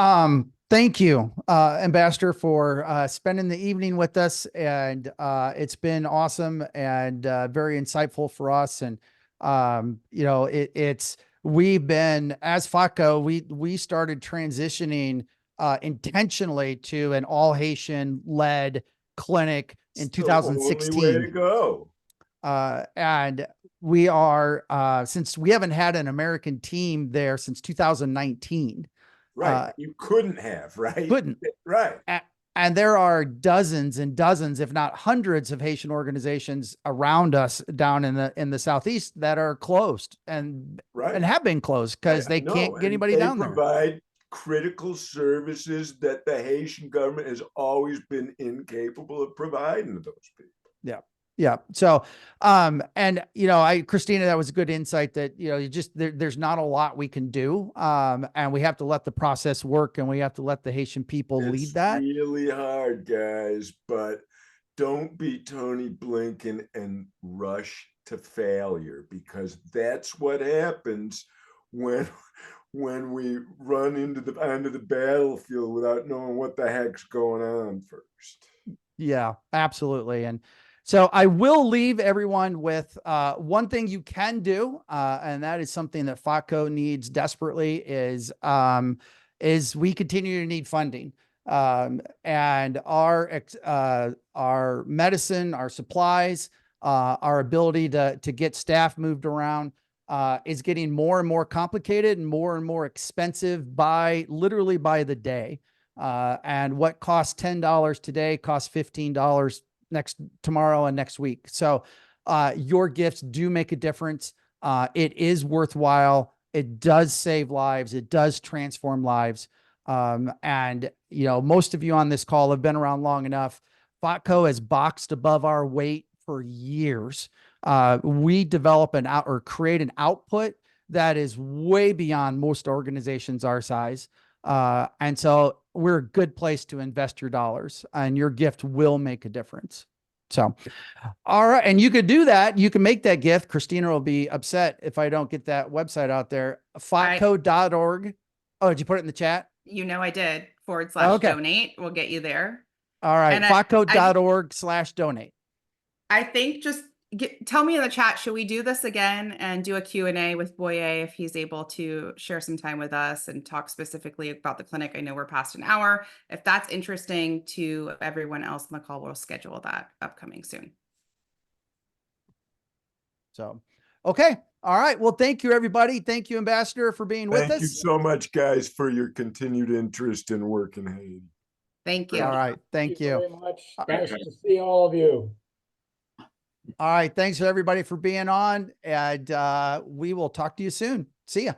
thank you, Ambassador, for spending the evening with us. And it's been awesome and very insightful for us. And, you know, we've been, as FOTCOH, we started transitioning intentionally to an all Haitian led clinic in 2016. The only way to go. And we are, since we haven't had an American team there since 2019. Right. You couldn't have, right? Couldn't. Right. And there are dozens and dozens, if not hundreds of Haitian organizations around us down in the Southeast that are closed and Right. have been closed because they No, can't get and anybody they down there. provide critical services that the Haitian government has always been incapable of providing to those people. Yeah. Yeah. So, and Christina, that was a good insight that, there's not a lot we can do. And we have to let the process work, and we have to let the Haitian people lead that. It's really hard, guys, but don't be Tony Blinken and rush to failure, because that's what happens when we run onto the battlefield without knowing what the heck's going on first. Yeah, absolutely. And so I will leave everyone with one thing you can do, and that is something that FOTCOH needs desperately is we continue to need funding. And our medicine, our supplies, our ability to get staff moved around is getting more and more complicated and more expensive literally by the day. And what costs $10 today costs $15 tomorrow and next week. So your gifts do make a difference. It is worthwhile. It does save lives. It does transform lives. And most of you on this call have been around long enough. FOTCOH has boxed above our weight for years. We develop create an output that is way beyond most organizations our size. And so we're a good place to invest your dollars, and your gift will make a difference. So, all right. And you could do that. You can make that gift. Christina will be upset if I don't get that website out there. FOTCOH.org. Oh, did you put it in the chat? I did. /donate. We'll get you there. All right. FOTCOH.org/donate. I think just tell me in the chat, should we do this again and do a Q&A with Boye if he's able to share some time with us and talk specifically about the clinic? I know we're past an hour. If that's interesting to everyone else on the call, we'll schedule that upcoming soon. So, okay. All right. Well, thank you, everybody. Thank you, Ambassador, for being with us. Thank you so much, guys, for your continued interest in work in Haiti. Thank you. All right. Thank you. Very much. Nice to see all of you. All right. Thanks, everybody, for being on. And we will talk to you soon. See ya.